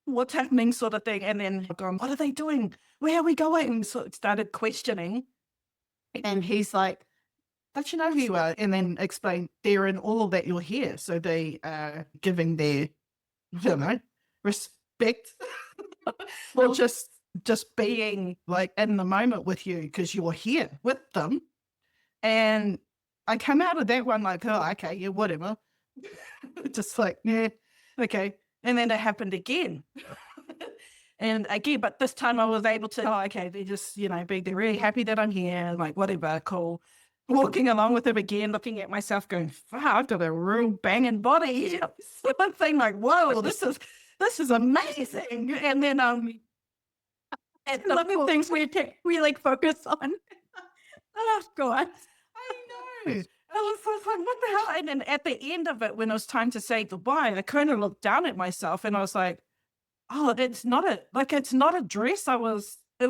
what's happening sort of thing. And then I've gone, what are they doing? Where are we going? So it started questioning. And he's like, don't you know who you are? And then explain, they're in all that you're here. So they are giving their, you know, respect or just being like in the moment with you because you're here with them. And I come out of that one like, oh, okay, yeah, whatever. Just like, yeah, okay. And then it happened again. And again, but this time I was able to, oh, okay, they just, they're really happy that I'm here, like whatever, cool. Walking along with them again, looking at myself going, wow, I've got a real banging body. So I'm thinking like, whoa, this is amazing. And then I love the things we like focus on. Oh, go on. I know. I was just like, what the hell? And then at the end of it, when it was time to say goodbye, I kind of looked down at myself and I was like, oh, it's not a dress. It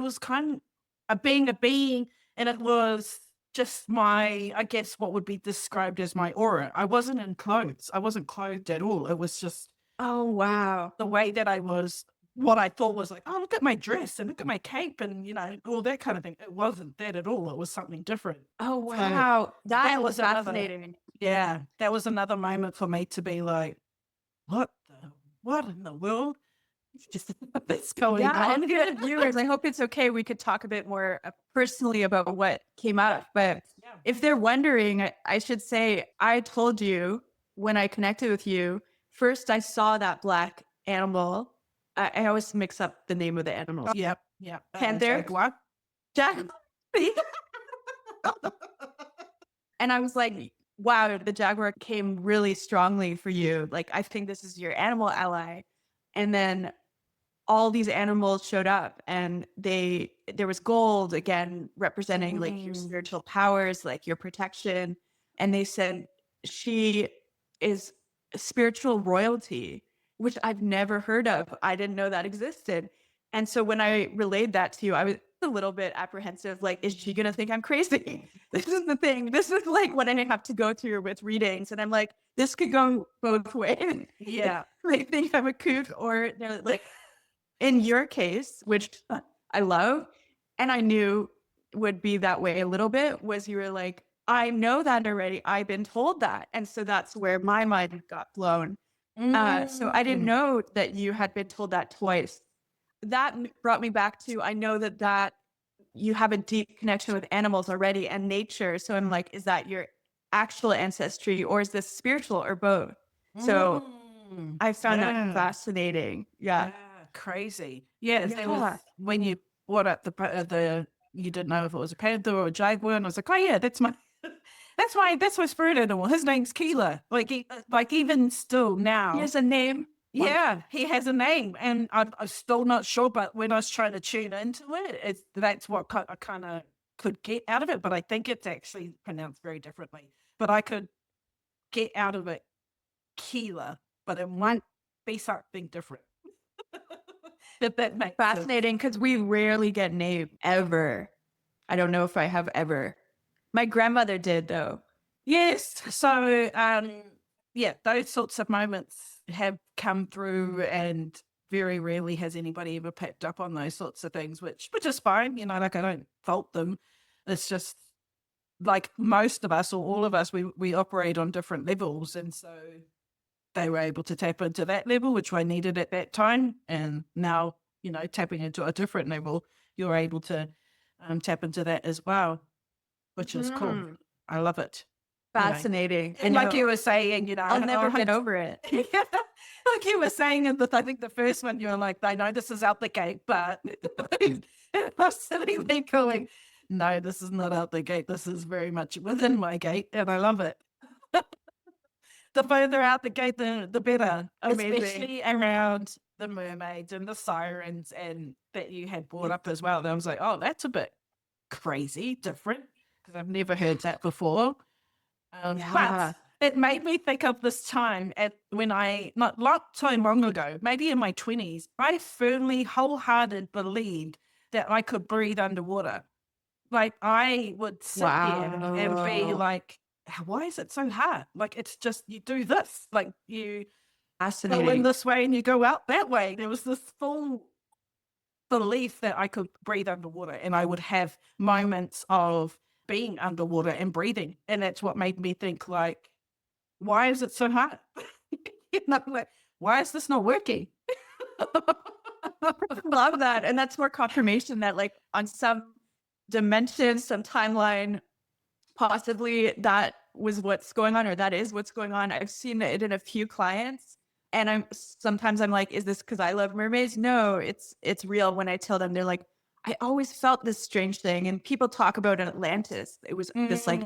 was kind of a being, and it was just I guess what would be described as my aura. I wasn't in clothes. I wasn't clothed at all. It was just Oh, wow. the way that I was, what I thought was like, oh, look at my dress and look at my cape and, all that kind of thing. It wasn't that at all. It was something different. Oh, So wow. That that was was another, fascinating. yeah, that was another moment for me to be like, what in the world? Just what's going Yeah, on and for here? the viewers, I hope it's okay. We could talk a bit more personally about what came up. But Yeah. if they're wondering, I should say, I told you when I connected with you, first I saw that black animal. I always mix up the name of the animal. Yep, yep. Panther? Jaguar. Jack. And I was like, wow, the jaguar came really strongly for you. Like, I think this is your animal ally. And then all these animals showed up and there was gold again representing like your spiritual powers, like your protection. And they said she is spiritual royalty, which I've never heard of. I didn't know that existed. And so when I relayed that to you, I was a little bit apprehensive, like, is she gonna think I'm crazy? This is the thing. This is like what I have to go through with readings. And I'm like, this could go both ways. Yeah. They think I'm a kook, or they're like, in your case, which I love, and I knew would be that way a little bit, was you were like, I know that already. I've been told that. And so that's where my mind got blown. So I didn't know that you had been told that twice. That brought me back to, I know that you have a deep connection with animals already and nature. So I'm like, is that your actual ancestry, or is this spiritual, or both? So I found that fascinating. Yeah. Crazy. Yeah, there was Yeah. when you brought up the you didn't know if it was a panther or a jaguar, and I was like, oh yeah, that's my spirit animal. His name's Keela. Like even still now, He has a name. yeah, he has a name, and I'm still not sure. But when I was trying to tune into it, that's what I kind of could get out of it. But I think it's actually pronounced very differently. But I could get out of it Keela, but it might be something different. If that makes sense. Fascinating, because we rarely get named ever. I don't know if I have ever. My grandmother did, though. Yes. So, yeah, those sorts of moments have come through, and very rarely has anybody ever picked up on those sorts of things, which is fine. Like I don't fault them. It's just like most of us, or all of us, we operate on different levels, and so they were able to tap into that level, which I needed at that time. And now, tapping into a different level, you're able to tap into that as well, which is cool. I love it. Fascinating. And like you were saying, I'll never get over it. Like you were saying in I think the first one, you were like, I know this is out the gate, but I'm sitting there going, no, this is not out the gate. This is very much within my gate, and I love it. The further out the gate, the better. Amazing. Especially around the mermaids and the sirens, and that you had brought up as well. And I was like, oh, that's a bit crazy, different, because I've never heard that before. Yeah. But it made me think of this time when not so long ago, maybe in my 20s, I firmly, wholehearted believed that I could breathe underwater. Like I would sit there and be like, why is it so hard? Like, it's just, you do this, like you go in Fascinating. this way and you go out that way. There was this full belief that I could breathe underwater, and I would have moments of being underwater and breathing. And that's what made me think, like, why is it so hard? Like, why is this not working? Love that. And that's more confirmation that, like, on some dimension, some timeline, possibly that was what's going on, or that is what's going on. I've seen it in a few clients, and sometimes I'm like, is this because I love mermaids? No, it's real. When I tell them, they're like, I always felt this strange thing. And people talk about Atlantis. It was this like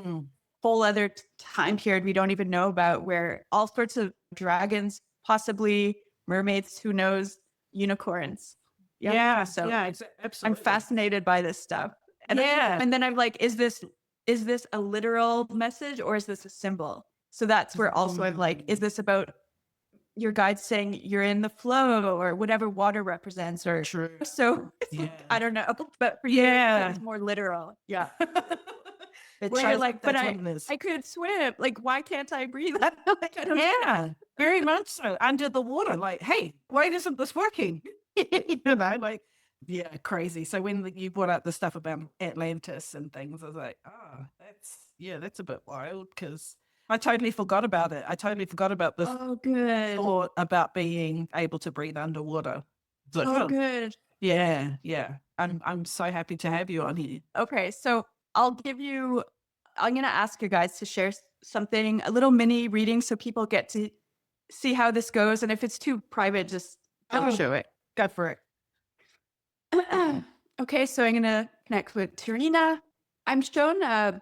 whole other time period we don't even know about, where all sorts of dragons, possibly mermaids, who knows, unicorns. Yeah. So yeah, absolutely. I'm fascinated by this stuff. And Yeah. and then I'm like, is this is this a literal message or is this a symbol? So that's where also I'm like, is this about your guide saying you're in the flow or whatever water represents or True. so it's Yeah. like, I don't know, but for you, Yeah. it's more literal. Yeah. Where I you're think like, but that's what it is. I could swim. Like, why can't I breathe? Like, I don't Yeah, very much so. Under the water, like, hey, why isn't this working? You know, like, yeah, crazy. So when you brought up the stuff about Atlantis and things, I was like, oh, that's a bit wild because I totally forgot about it. I totally forgot about this Oh, good. thought about being able to breathe underwater. It's like, Oh, oh, good. yeah, yeah. I'm so happy to have you on here. Okay, so I'm going to ask you guys to share something, a little mini reading so people get to see how this goes. And if it's too private, just don't Oh, show it. go for it. Okay, so I'm going to connect with Tarina. I'm shown,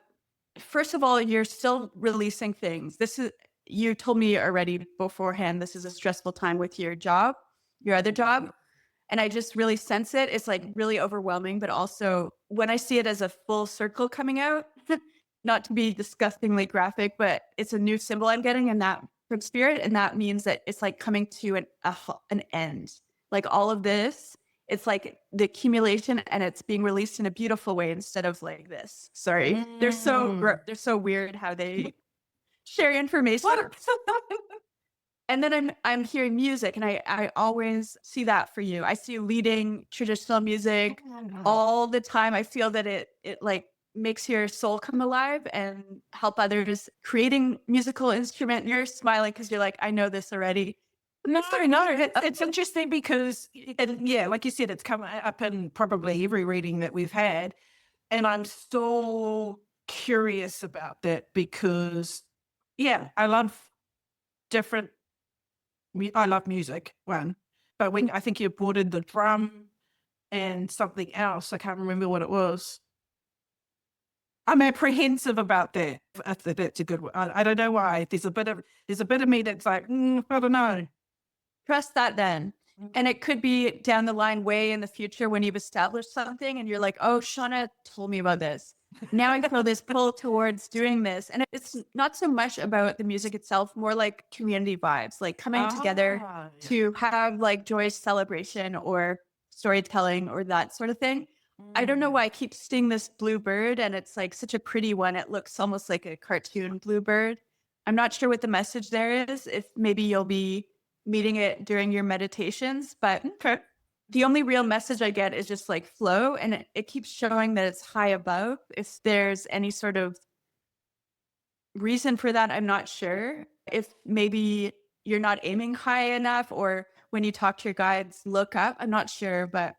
first of all, you're still releasing things. You told me already beforehand, this is a stressful time with your job, your other job. And I just really sense it. It's like really overwhelming, but also when I see it as a full circle coming out, not to be disgustingly graphic, but it's a new symbol I'm getting and that from spirit. And that means that it's like coming to an end. Like all of this, it's like the accumulation and it's being released in a beautiful way instead of like this. Sorry. They're so weird how they share information. And then I'm hearing music, and I always see that for you. I see you leading traditional music all the time. I feel that it like makes your soul come alive and help others creating musical instrument. You're smiling because you're like, I know this already. No, it's interesting because, and yeah, like you said, it's come up in probably every reading that we've had. And I'm so curious about that because, yeah, I love different, I love music, one. But when I think you brought in the drum and something else, I can't remember what it was. I'm apprehensive about that. That's a good one. I don't know why. There's a bit of me that's like, I don't know. Trust that then. And it could be down the line, way in the future when you've established something and you're like, oh, Shawna told me about this. Now I feel this pull towards doing this. And it's not so much about the music itself, more like community vibes, like coming together Yeah. to have like joyous celebration or storytelling or that sort of thing. I don't know why I keep seeing this blue bird and it's like such a pretty one. It looks almost like a cartoon bluebird. I'm not sure what the message there is. If maybe you'll be meeting it during your meditations, but Okay. the only real message I get is just like flow. And it keeps showing that it's high above. If there's any sort of reason for that, I'm not sure. If maybe you're not aiming high enough or when you talk to your guides, look up. I'm not sure, but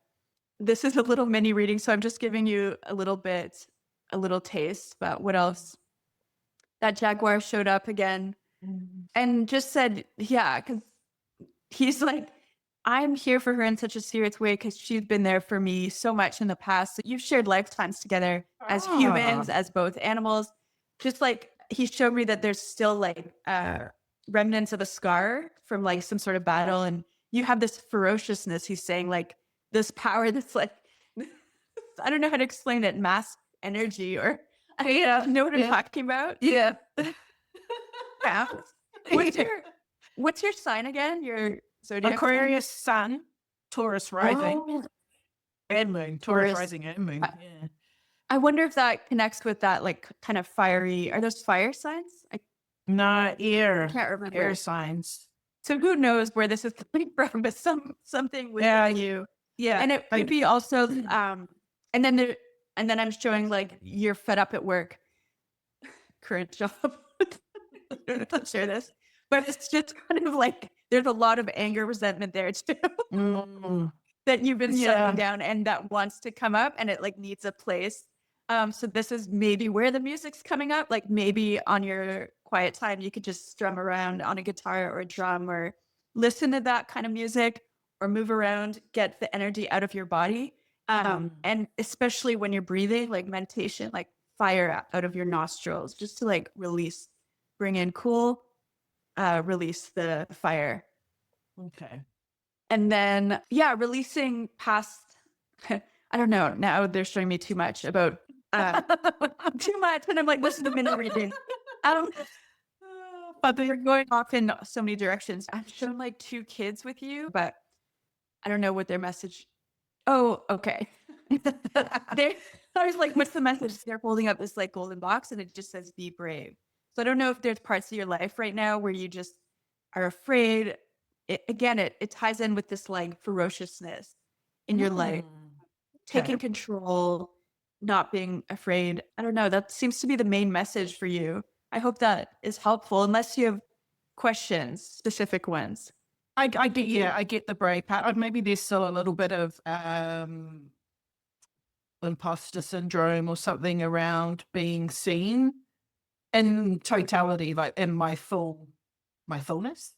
this is a little mini reading. So I'm just giving you a little bit, a little taste. But what else? That jaguar showed up again and just said, yeah, because he's like, I'm here for her in such a serious way because she's been there for me so much in the past. You've shared lifetimes together as humans, as both animals. Just like he showed me that there's still like remnants of a scar from like some sort of battle. And you have this ferociousness, he's saying, like this power that's like, I don't know how to explain it, mass energy or I know what I'm talking about. Yeah. Yeah. What's your sign again? Your zodiac sign? Aquarius sun, Taurus rising, Oh, and moon. Taurus Taurus. rising and moon. I Yeah. I wonder if that connects with that, like, kind of fiery are those fire signs? I No, air. can't remember. Air signs. So who knows where this is coming from, but something Yeah. within you. Yeah. And it could be also, and then I'm showing, like, you're fed up at work. Current job. Don't share this. But it's just kind of like there's a lot of anger, resentment there too. That you've been shutting down and that wants to come up and it like needs a place. So this is maybe where the music's coming up. Like maybe on your quiet time, you could just strum around on a guitar or a drum or listen to that kind of music or move around, get the energy out of your body. And especially when you're breathing, like meditation, like fire out of your nostrils, just to like release, bring in cool, release the fire. Okay. And then, yeah, releasing past, I don't know. Now they're showing me too much about uh, too much. And I'm like, listen a minute, reading. Um, But we're then, going off in so many directions. I've shown like 2 kids with you, but I don't know what their message. Oh, okay. They, I was like, what's the message? They're holding up this like golden box and it just says be brave. So I don't know if there's parts of your life right now where you just are afraid. It ties in with this like ferociousness in your life, okay. taking control, not being afraid. I don't know. That seems to be the main message for you. I hope that is helpful, unless you have questions, specific ones. I get, yeah, I get the brave part. Maybe there's still a little bit of imposter syndrome or something around being seen in totality, like in my fullness.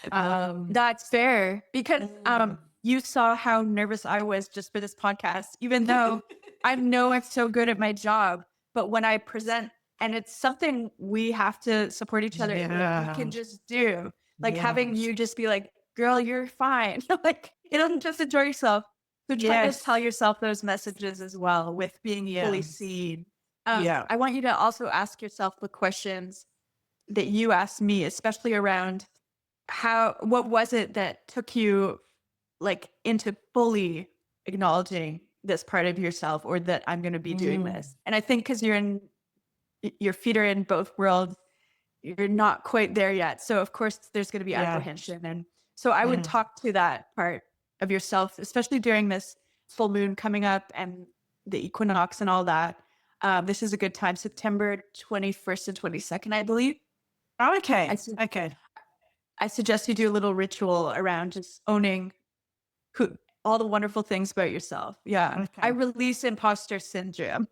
That's fair because Mm. you saw how nervous I was just for this podcast, even though I know I'm so good at my job. But when I present, and it's something we have to support each other, like, we can Yeah. just do. Like having Yes. you just be like, girl, you're fine. Like, you don't just enjoy yourself. So try to tell Yes. yourself those messages as well with being fully Yeah. seen. Yeah. I want you to also ask yourself the questions that you asked me, especially around what was it that took you like into fully acknowledging this part of yourself, or that I'm going to be doing Mm. this. And I think because your feet are in both worlds, you're not quite there yet. So of course there's going to be Yeah. apprehension. And so I would Mm. talk to that part of yourself, especially during this full moon coming up and the equinox and all that. This is a good time, September 21st and 22nd, I believe. I, Okay. su- Okay. I suggest you do a little ritual around just owning who all the wonderful things about yourself. Yeah. I Okay. release imposter syndrome.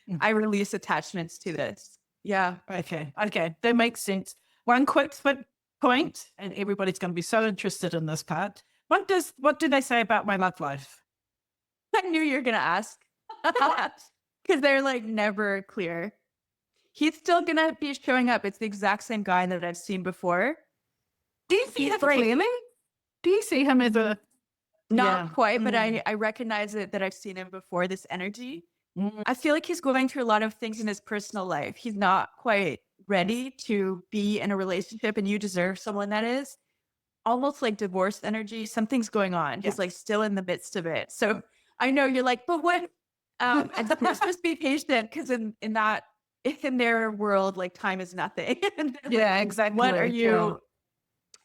Mm. I release attachments to this. Yeah. Okay. Okay. That makes sense. One quick point, and everybody's going to be so interested in this part. What do they say about my love life? I knew you were going to ask because they're like never clear. He's still going to be showing up. It's the exact same guy that I've seen before. Do you see He's him like, clearly? Do you see him as a yeah? not quite, but Mm. I recognize it that I've seen him before, this energy. Mm. I feel like he's going through a lot of things in his personal life. He's not quite ready to be in a relationship, and you deserve someone that is. Almost like divorce energy. Something's going on. Yeah. He's like still in the midst of it. So I know you're like, but what? And you're supposed to be patient because in their world, like time is nothing. And they're Yeah. like, Exactly. what are Yeah. you?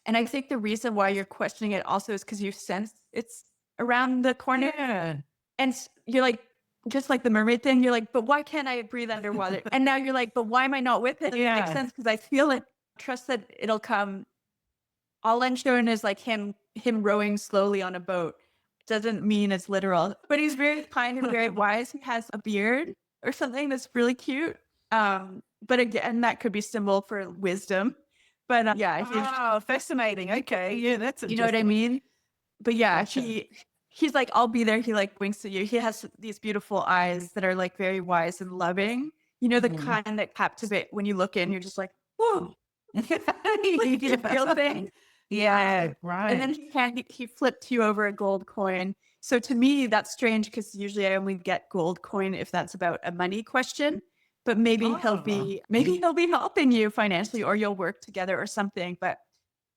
And I think the reason why you're questioning it also is because you sense it's around the corner. Yeah. And you're like, just like the mermaid thing, you're like, but why can't I breathe underwater? And now you're like, but why am I not with it? It makes Yeah. sense because I feel it. Trust that it'll come. All I'm showing is like him rowing slowly on a boat. Doesn't mean it's literal, but he's very kind and very wise. He has a beard or something that's really cute. But again, that could be symbol for wisdom. But yeah, Oh, fascinating. Okay. Yeah, that's you know what I interesting. mean? But yeah, Gotcha. he's like, I'll be there. He like winks at you. He has these beautiful eyes that are like very wise and loving. You know, the Mhm. kind that captivate when you look in, you're just like, whoa. Like, you feel things. Yeah, And then right. he flipped you over a gold coin. So to me, that's strange because usually I only get gold coin if that's about a money question. But Oh. maybe he'll be helping you financially, or you'll work together or something. But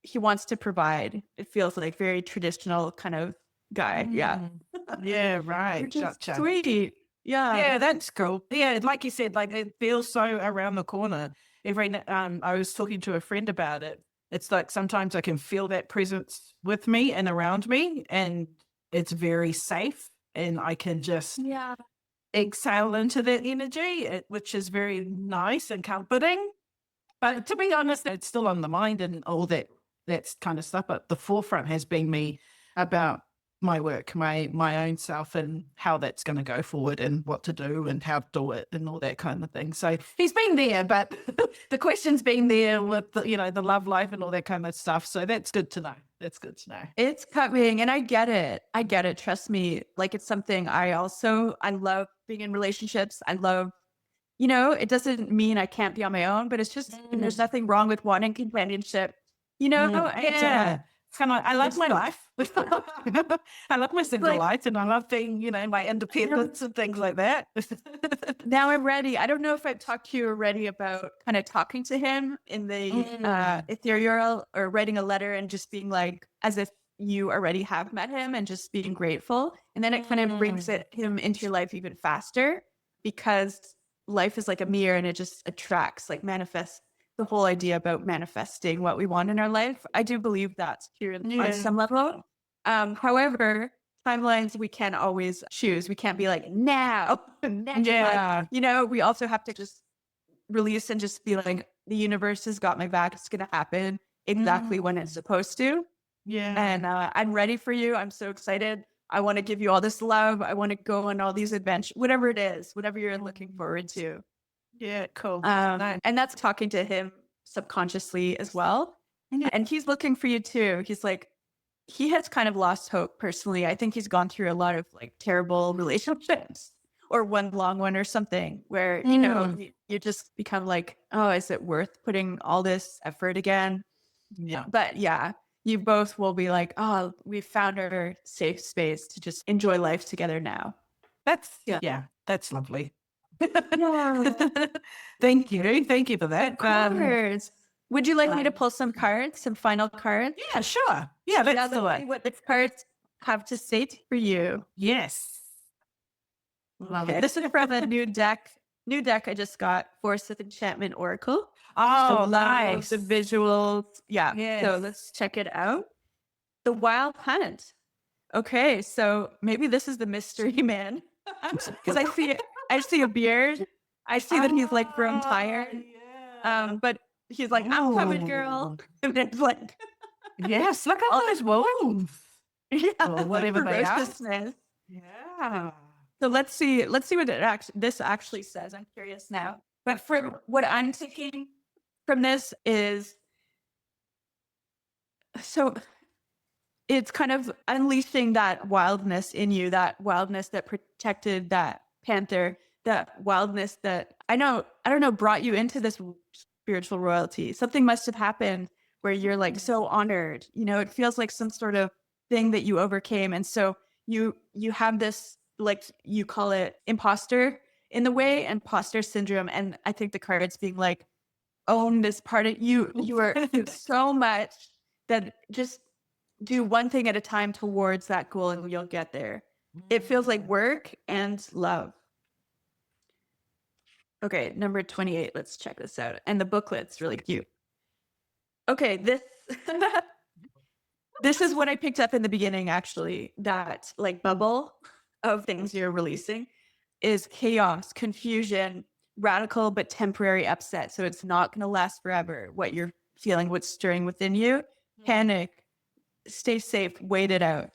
he wants to provide. It feels like very traditional kind of guy. Yeah. Mm. Yeah, You're right. just Gotcha. sweet. Yeah. Yeah, that's cool. Yeah, like you said, like it feels so around the corner. I was talking to a friend about it. It's like sometimes I can feel that presence with me and around me, and it's very safe, and I can just Yeah. exhale into that energy, which is very nice and comforting. But to be honest, it's still on the mind and all that's kind of stuff. But the forefront has been me about my work, my own self, and how that's going to go forward, and what to do, and how to do it, and all that kind of thing. So he's been there, but the question's been there with the love life and all that kind of stuff. So that's good to know. That's good to know. It's coming, and I get it. I get it. Trust me. Like, it's something I love being in relationships. I love, it doesn't mean I can't be on my own, but it's just, there's Mm, nothing wrong with wanting companionship, mm, and yeah. kind of, I love my life. I love my single Like, life, and I love being, my independence and things like that. now I'm ready. I don't know if I've talked to you already about kind of talking to him in the Mm. ethereal, or writing a letter and just being like, as if you already have met him and just being grateful. And then it kind of brings him into your life even faster, because life is like a mirror and it just attracts, like manifests, the whole idea about manifesting what we want in our life. I do believe that's true on Yeah. some level. However, timelines we can't always choose. We can't be like, now, next month. Yeah. We also have to just release and just be like, the universe has got my back. It's going to happen exactly when it's supposed to. Yeah. And I'm ready for you. I'm so excited. I want to give you all this love. I want to go on all these adventures, whatever it is, whatever you're looking forward to. Yeah. Cool. Nice. And that's talking to him subconsciously as well. Yeah. And he's looking for you too. He's like, he has kind of lost hope personally. I think he's gone through a lot of like terrible relationships, or one long one or something, where, you just become like, oh, is it worth putting all this effort again? Yeah. But yeah, you both will be like, oh, we found our safe space to just enjoy life together now. Yeah. That's lovely. Yeah. Thank you. Thank you for that. Cards. Would you like me to pull some cards, some final cards? Yeah, sure. Yeah, let's do Let's see it. what the cards have to say for you. Yes. Love Okay, it. this is from a new deck. New deck I just got, Force of Enchantment Oracle. Oh, So nice. the visuals. Yeah. Yes. So let's check it out. The Wild Hunt. Okay, so maybe this is the mystery man. Because I see a beard. I see that he's like grown tired. But he's like, I'm coming, girl. And it's like, Yes, look at those wolves. yeah, Or whatever they are. ferociousness. Yeah. So let's see what this actually says. I'm curious now. But from what I'm taking from this is, so it's kind of unleashing that wildness in you, that wildness that protected that panther, that wildness that I don't know, brought you into this spiritual royalty. Something must have happened where you're like so honored. It feels like some sort of thing that you overcame. And so you have this, like you call it imposter in the way, imposter syndrome. And I think the cards being like, own this part of you. You are so much that just do one thing at a time towards that goal and you'll get there. It feels like work and love. Okay, number 28. Let's check this out. And the booklet's really cute. Okay, this this is what I picked up in the beginning, actually. That like bubble of things you're releasing is chaos, confusion, radical but temporary upset. So it's not going to last forever. What you're feeling, what's stirring within you, panic, stay safe, wait it out.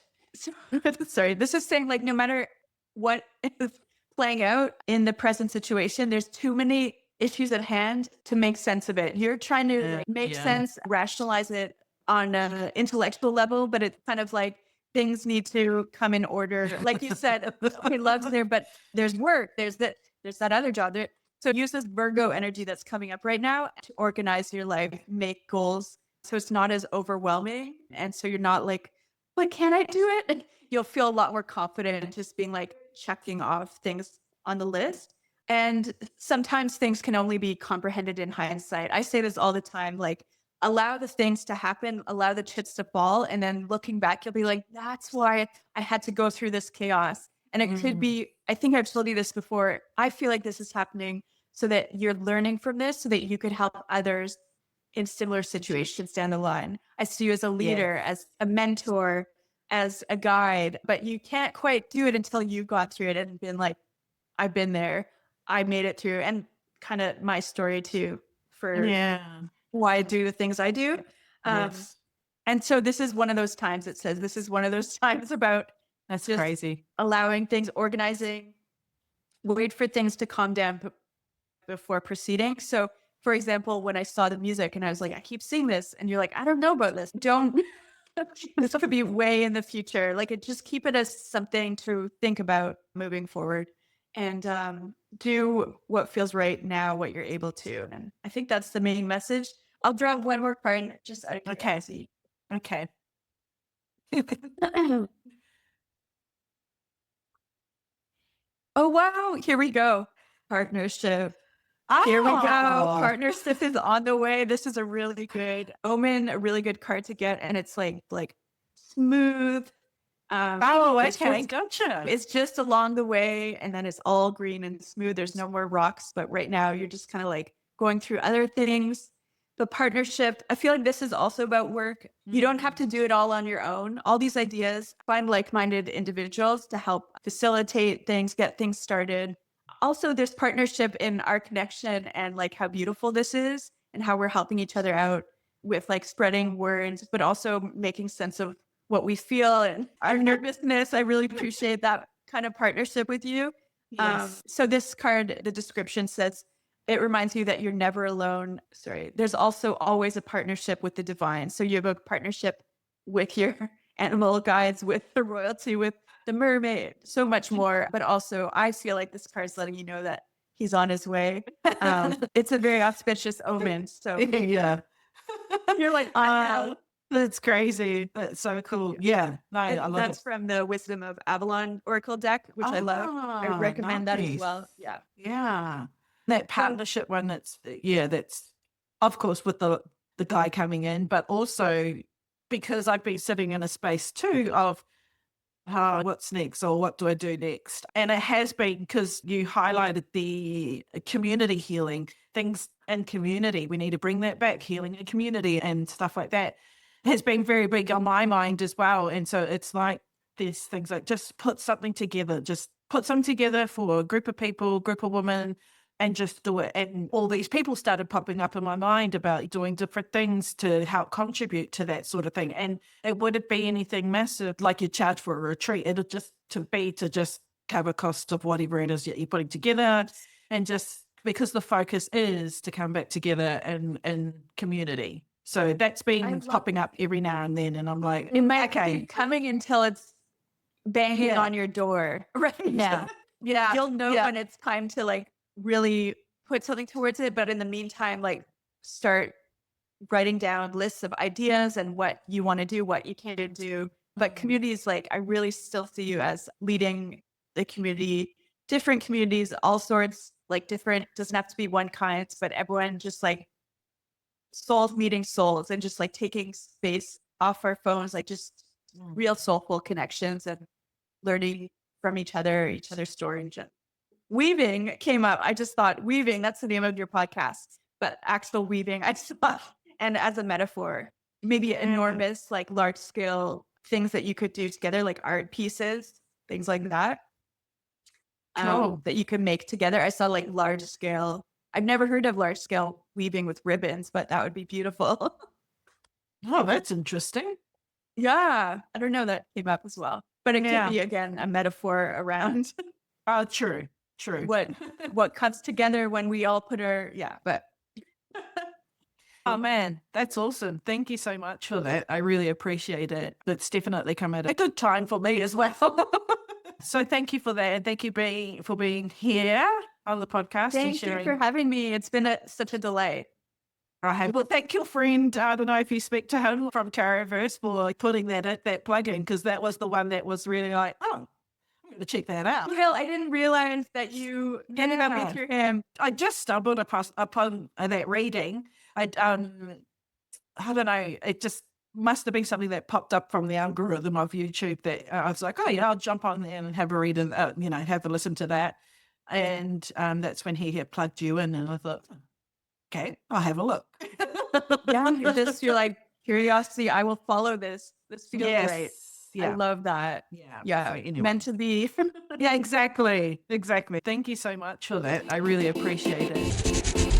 Sorry, this is saying like no matter what is playing out in the present situation, there's too many issues at hand to make sense of it. You're trying to make sense, rationalize it on an intellectual level, but it's kind of like things need to come in order. Like you said, okay, love's there, but there's work, there's that other job there. So use this Virgo energy that's coming up right now to organize your life, make goals, so it's not as overwhelming. And so you're not like, but can I do it? And you'll feel a lot more confident just being like checking off things on the list. And sometimes things can only be comprehended in hindsight. I say this all the time, like allow the things to happen, allow the chips to fall. And then looking back, you'll be like, that's why I had to go through this chaos. And it could be, I think I've told you this before. I feel like this is happening so that you're learning from this so that you could help others in similar situations down the line. I see you as a leader, as a mentor, as a guide, but you can't quite do it until you got through it and been like, I've been there, I made it through, and kind of my story too for why I do the things I do. And so this is one of those times, it says, this is one of those times about That's just crazy. allowing things, organizing, wait for things to calm down before proceeding. So for example, when I saw the music and I was like, I keep seeing this, and you're like, I don't know about this. Don't, this could be way in the future. Like just keep it as something to think about moving forward, and do what feels right now, what you're able to. And I think that's the main message. I'll draw one more card just out of curiosity. Okay. Oh, wow. Here we go. Partnership. Here we go. Oh, Partnership is on the way. This is a really good omen, a really good card to get. And it's like smooth. oh, It's okay, just gotcha. it's just along the way, and then it's all green and smooth. There's no more rocks, but right now you're just kind of like going through other things. The partnership, I feel like this is also about work. You don't have to do it all on your own. All these ideas, find like-minded individuals to help facilitate things, get things started. Also, there's partnership in our connection and like how beautiful this is and how we're helping each other out with like spreading words, but also making sense of what we feel and our nervousness. I really appreciate that kind of partnership with you. Yes. So this card, the description says, it reminds you that you're never alone. Sorry. There's also always a partnership with the divine. So you have a partnership with your animal guides, with the royalty, with the mermaid, so much more. But also, I feel like this card is letting you know that he's on his way. It's a very auspicious omen. So Yeah. you're like, That's crazy. That's so cool. Yeah. No, I and love that's it. from the Wisdom of Avalon Oracle deck, which I love. I Ah, recommend that as nice. well. Yeah. Yeah. That partnership one that's yeah, that's of course with the guy coming in, but also because I've been sitting in a space too of what's next or what do I do next? And it has been because you highlighted the community healing things in community. We need to bring that back, healing in community and stuff like that has been very big on my mind as well. And so it's like these things like just put something together, just put something together for a group of people, group of women, and just do it. And all these people started popping up in my mind about doing different things to help contribute to that sort of thing. And it wouldn't be anything massive like you charge for a retreat. It'll just to just cover costs of whatever it is that you're putting together, and just because the focus is to come back together in community. So that's been popping up every now and then, and I'm like, It might okay, keep coming until it's banging yeah, on your door. right, Yeah. yeah, You'll know yeah, when it's time to like really put something towards it. But in the meantime, like start writing down lists of ideas and what you want to do, what you can do. But communities, like I really still see you as leading the community, different communities, all sorts, like different, doesn't have to be one kind, but everyone just like souls meeting souls and just like taking space off our phones, like just real soulful connections and learning from each other's stories. Weaving came up. I just thought weaving, that's the name of your podcast, but actual weaving, I just thought, and as a metaphor, maybe enormous, like large scale things that you could do together, like art pieces, things like that, cool. that you could make together. I saw like large scale. I've never heard of large scale weaving with ribbons, but that would be beautiful. Oh, that's interesting. Yeah. I don't know, that came up as well, but it could Yeah. be again a metaphor around Oh, true, true. what comes together when we all put our but Oh man, that's awesome. Thank you so much for that. I really appreciate it. It's definitely come at a good time for me as well. So thank you for that. And thank you for being here on the podcast and thank you sharing. for having me. It's been such a delight. Well, thank your friend. I don't know if you speak to him from Tarotverse for putting that plug in, because that was the one that was really like, oh, I'm going to check that out. Well, I didn't realize that you ended up with your him. I just stumbled upon that reading. I don't know. It just must have been something that popped up from the algorithm of YouTube that I was like, oh yeah, I'll jump on there and have a read and have a listen to that. And that's when he had plugged you in, and I thought, okay, I'll have a look. Yeah, you're like curiosity. I will follow this. This feels great. Yeah. I love that. Yeah. So anyway. Meant to be. Yeah, exactly. Thank you so much for that. I really appreciate it.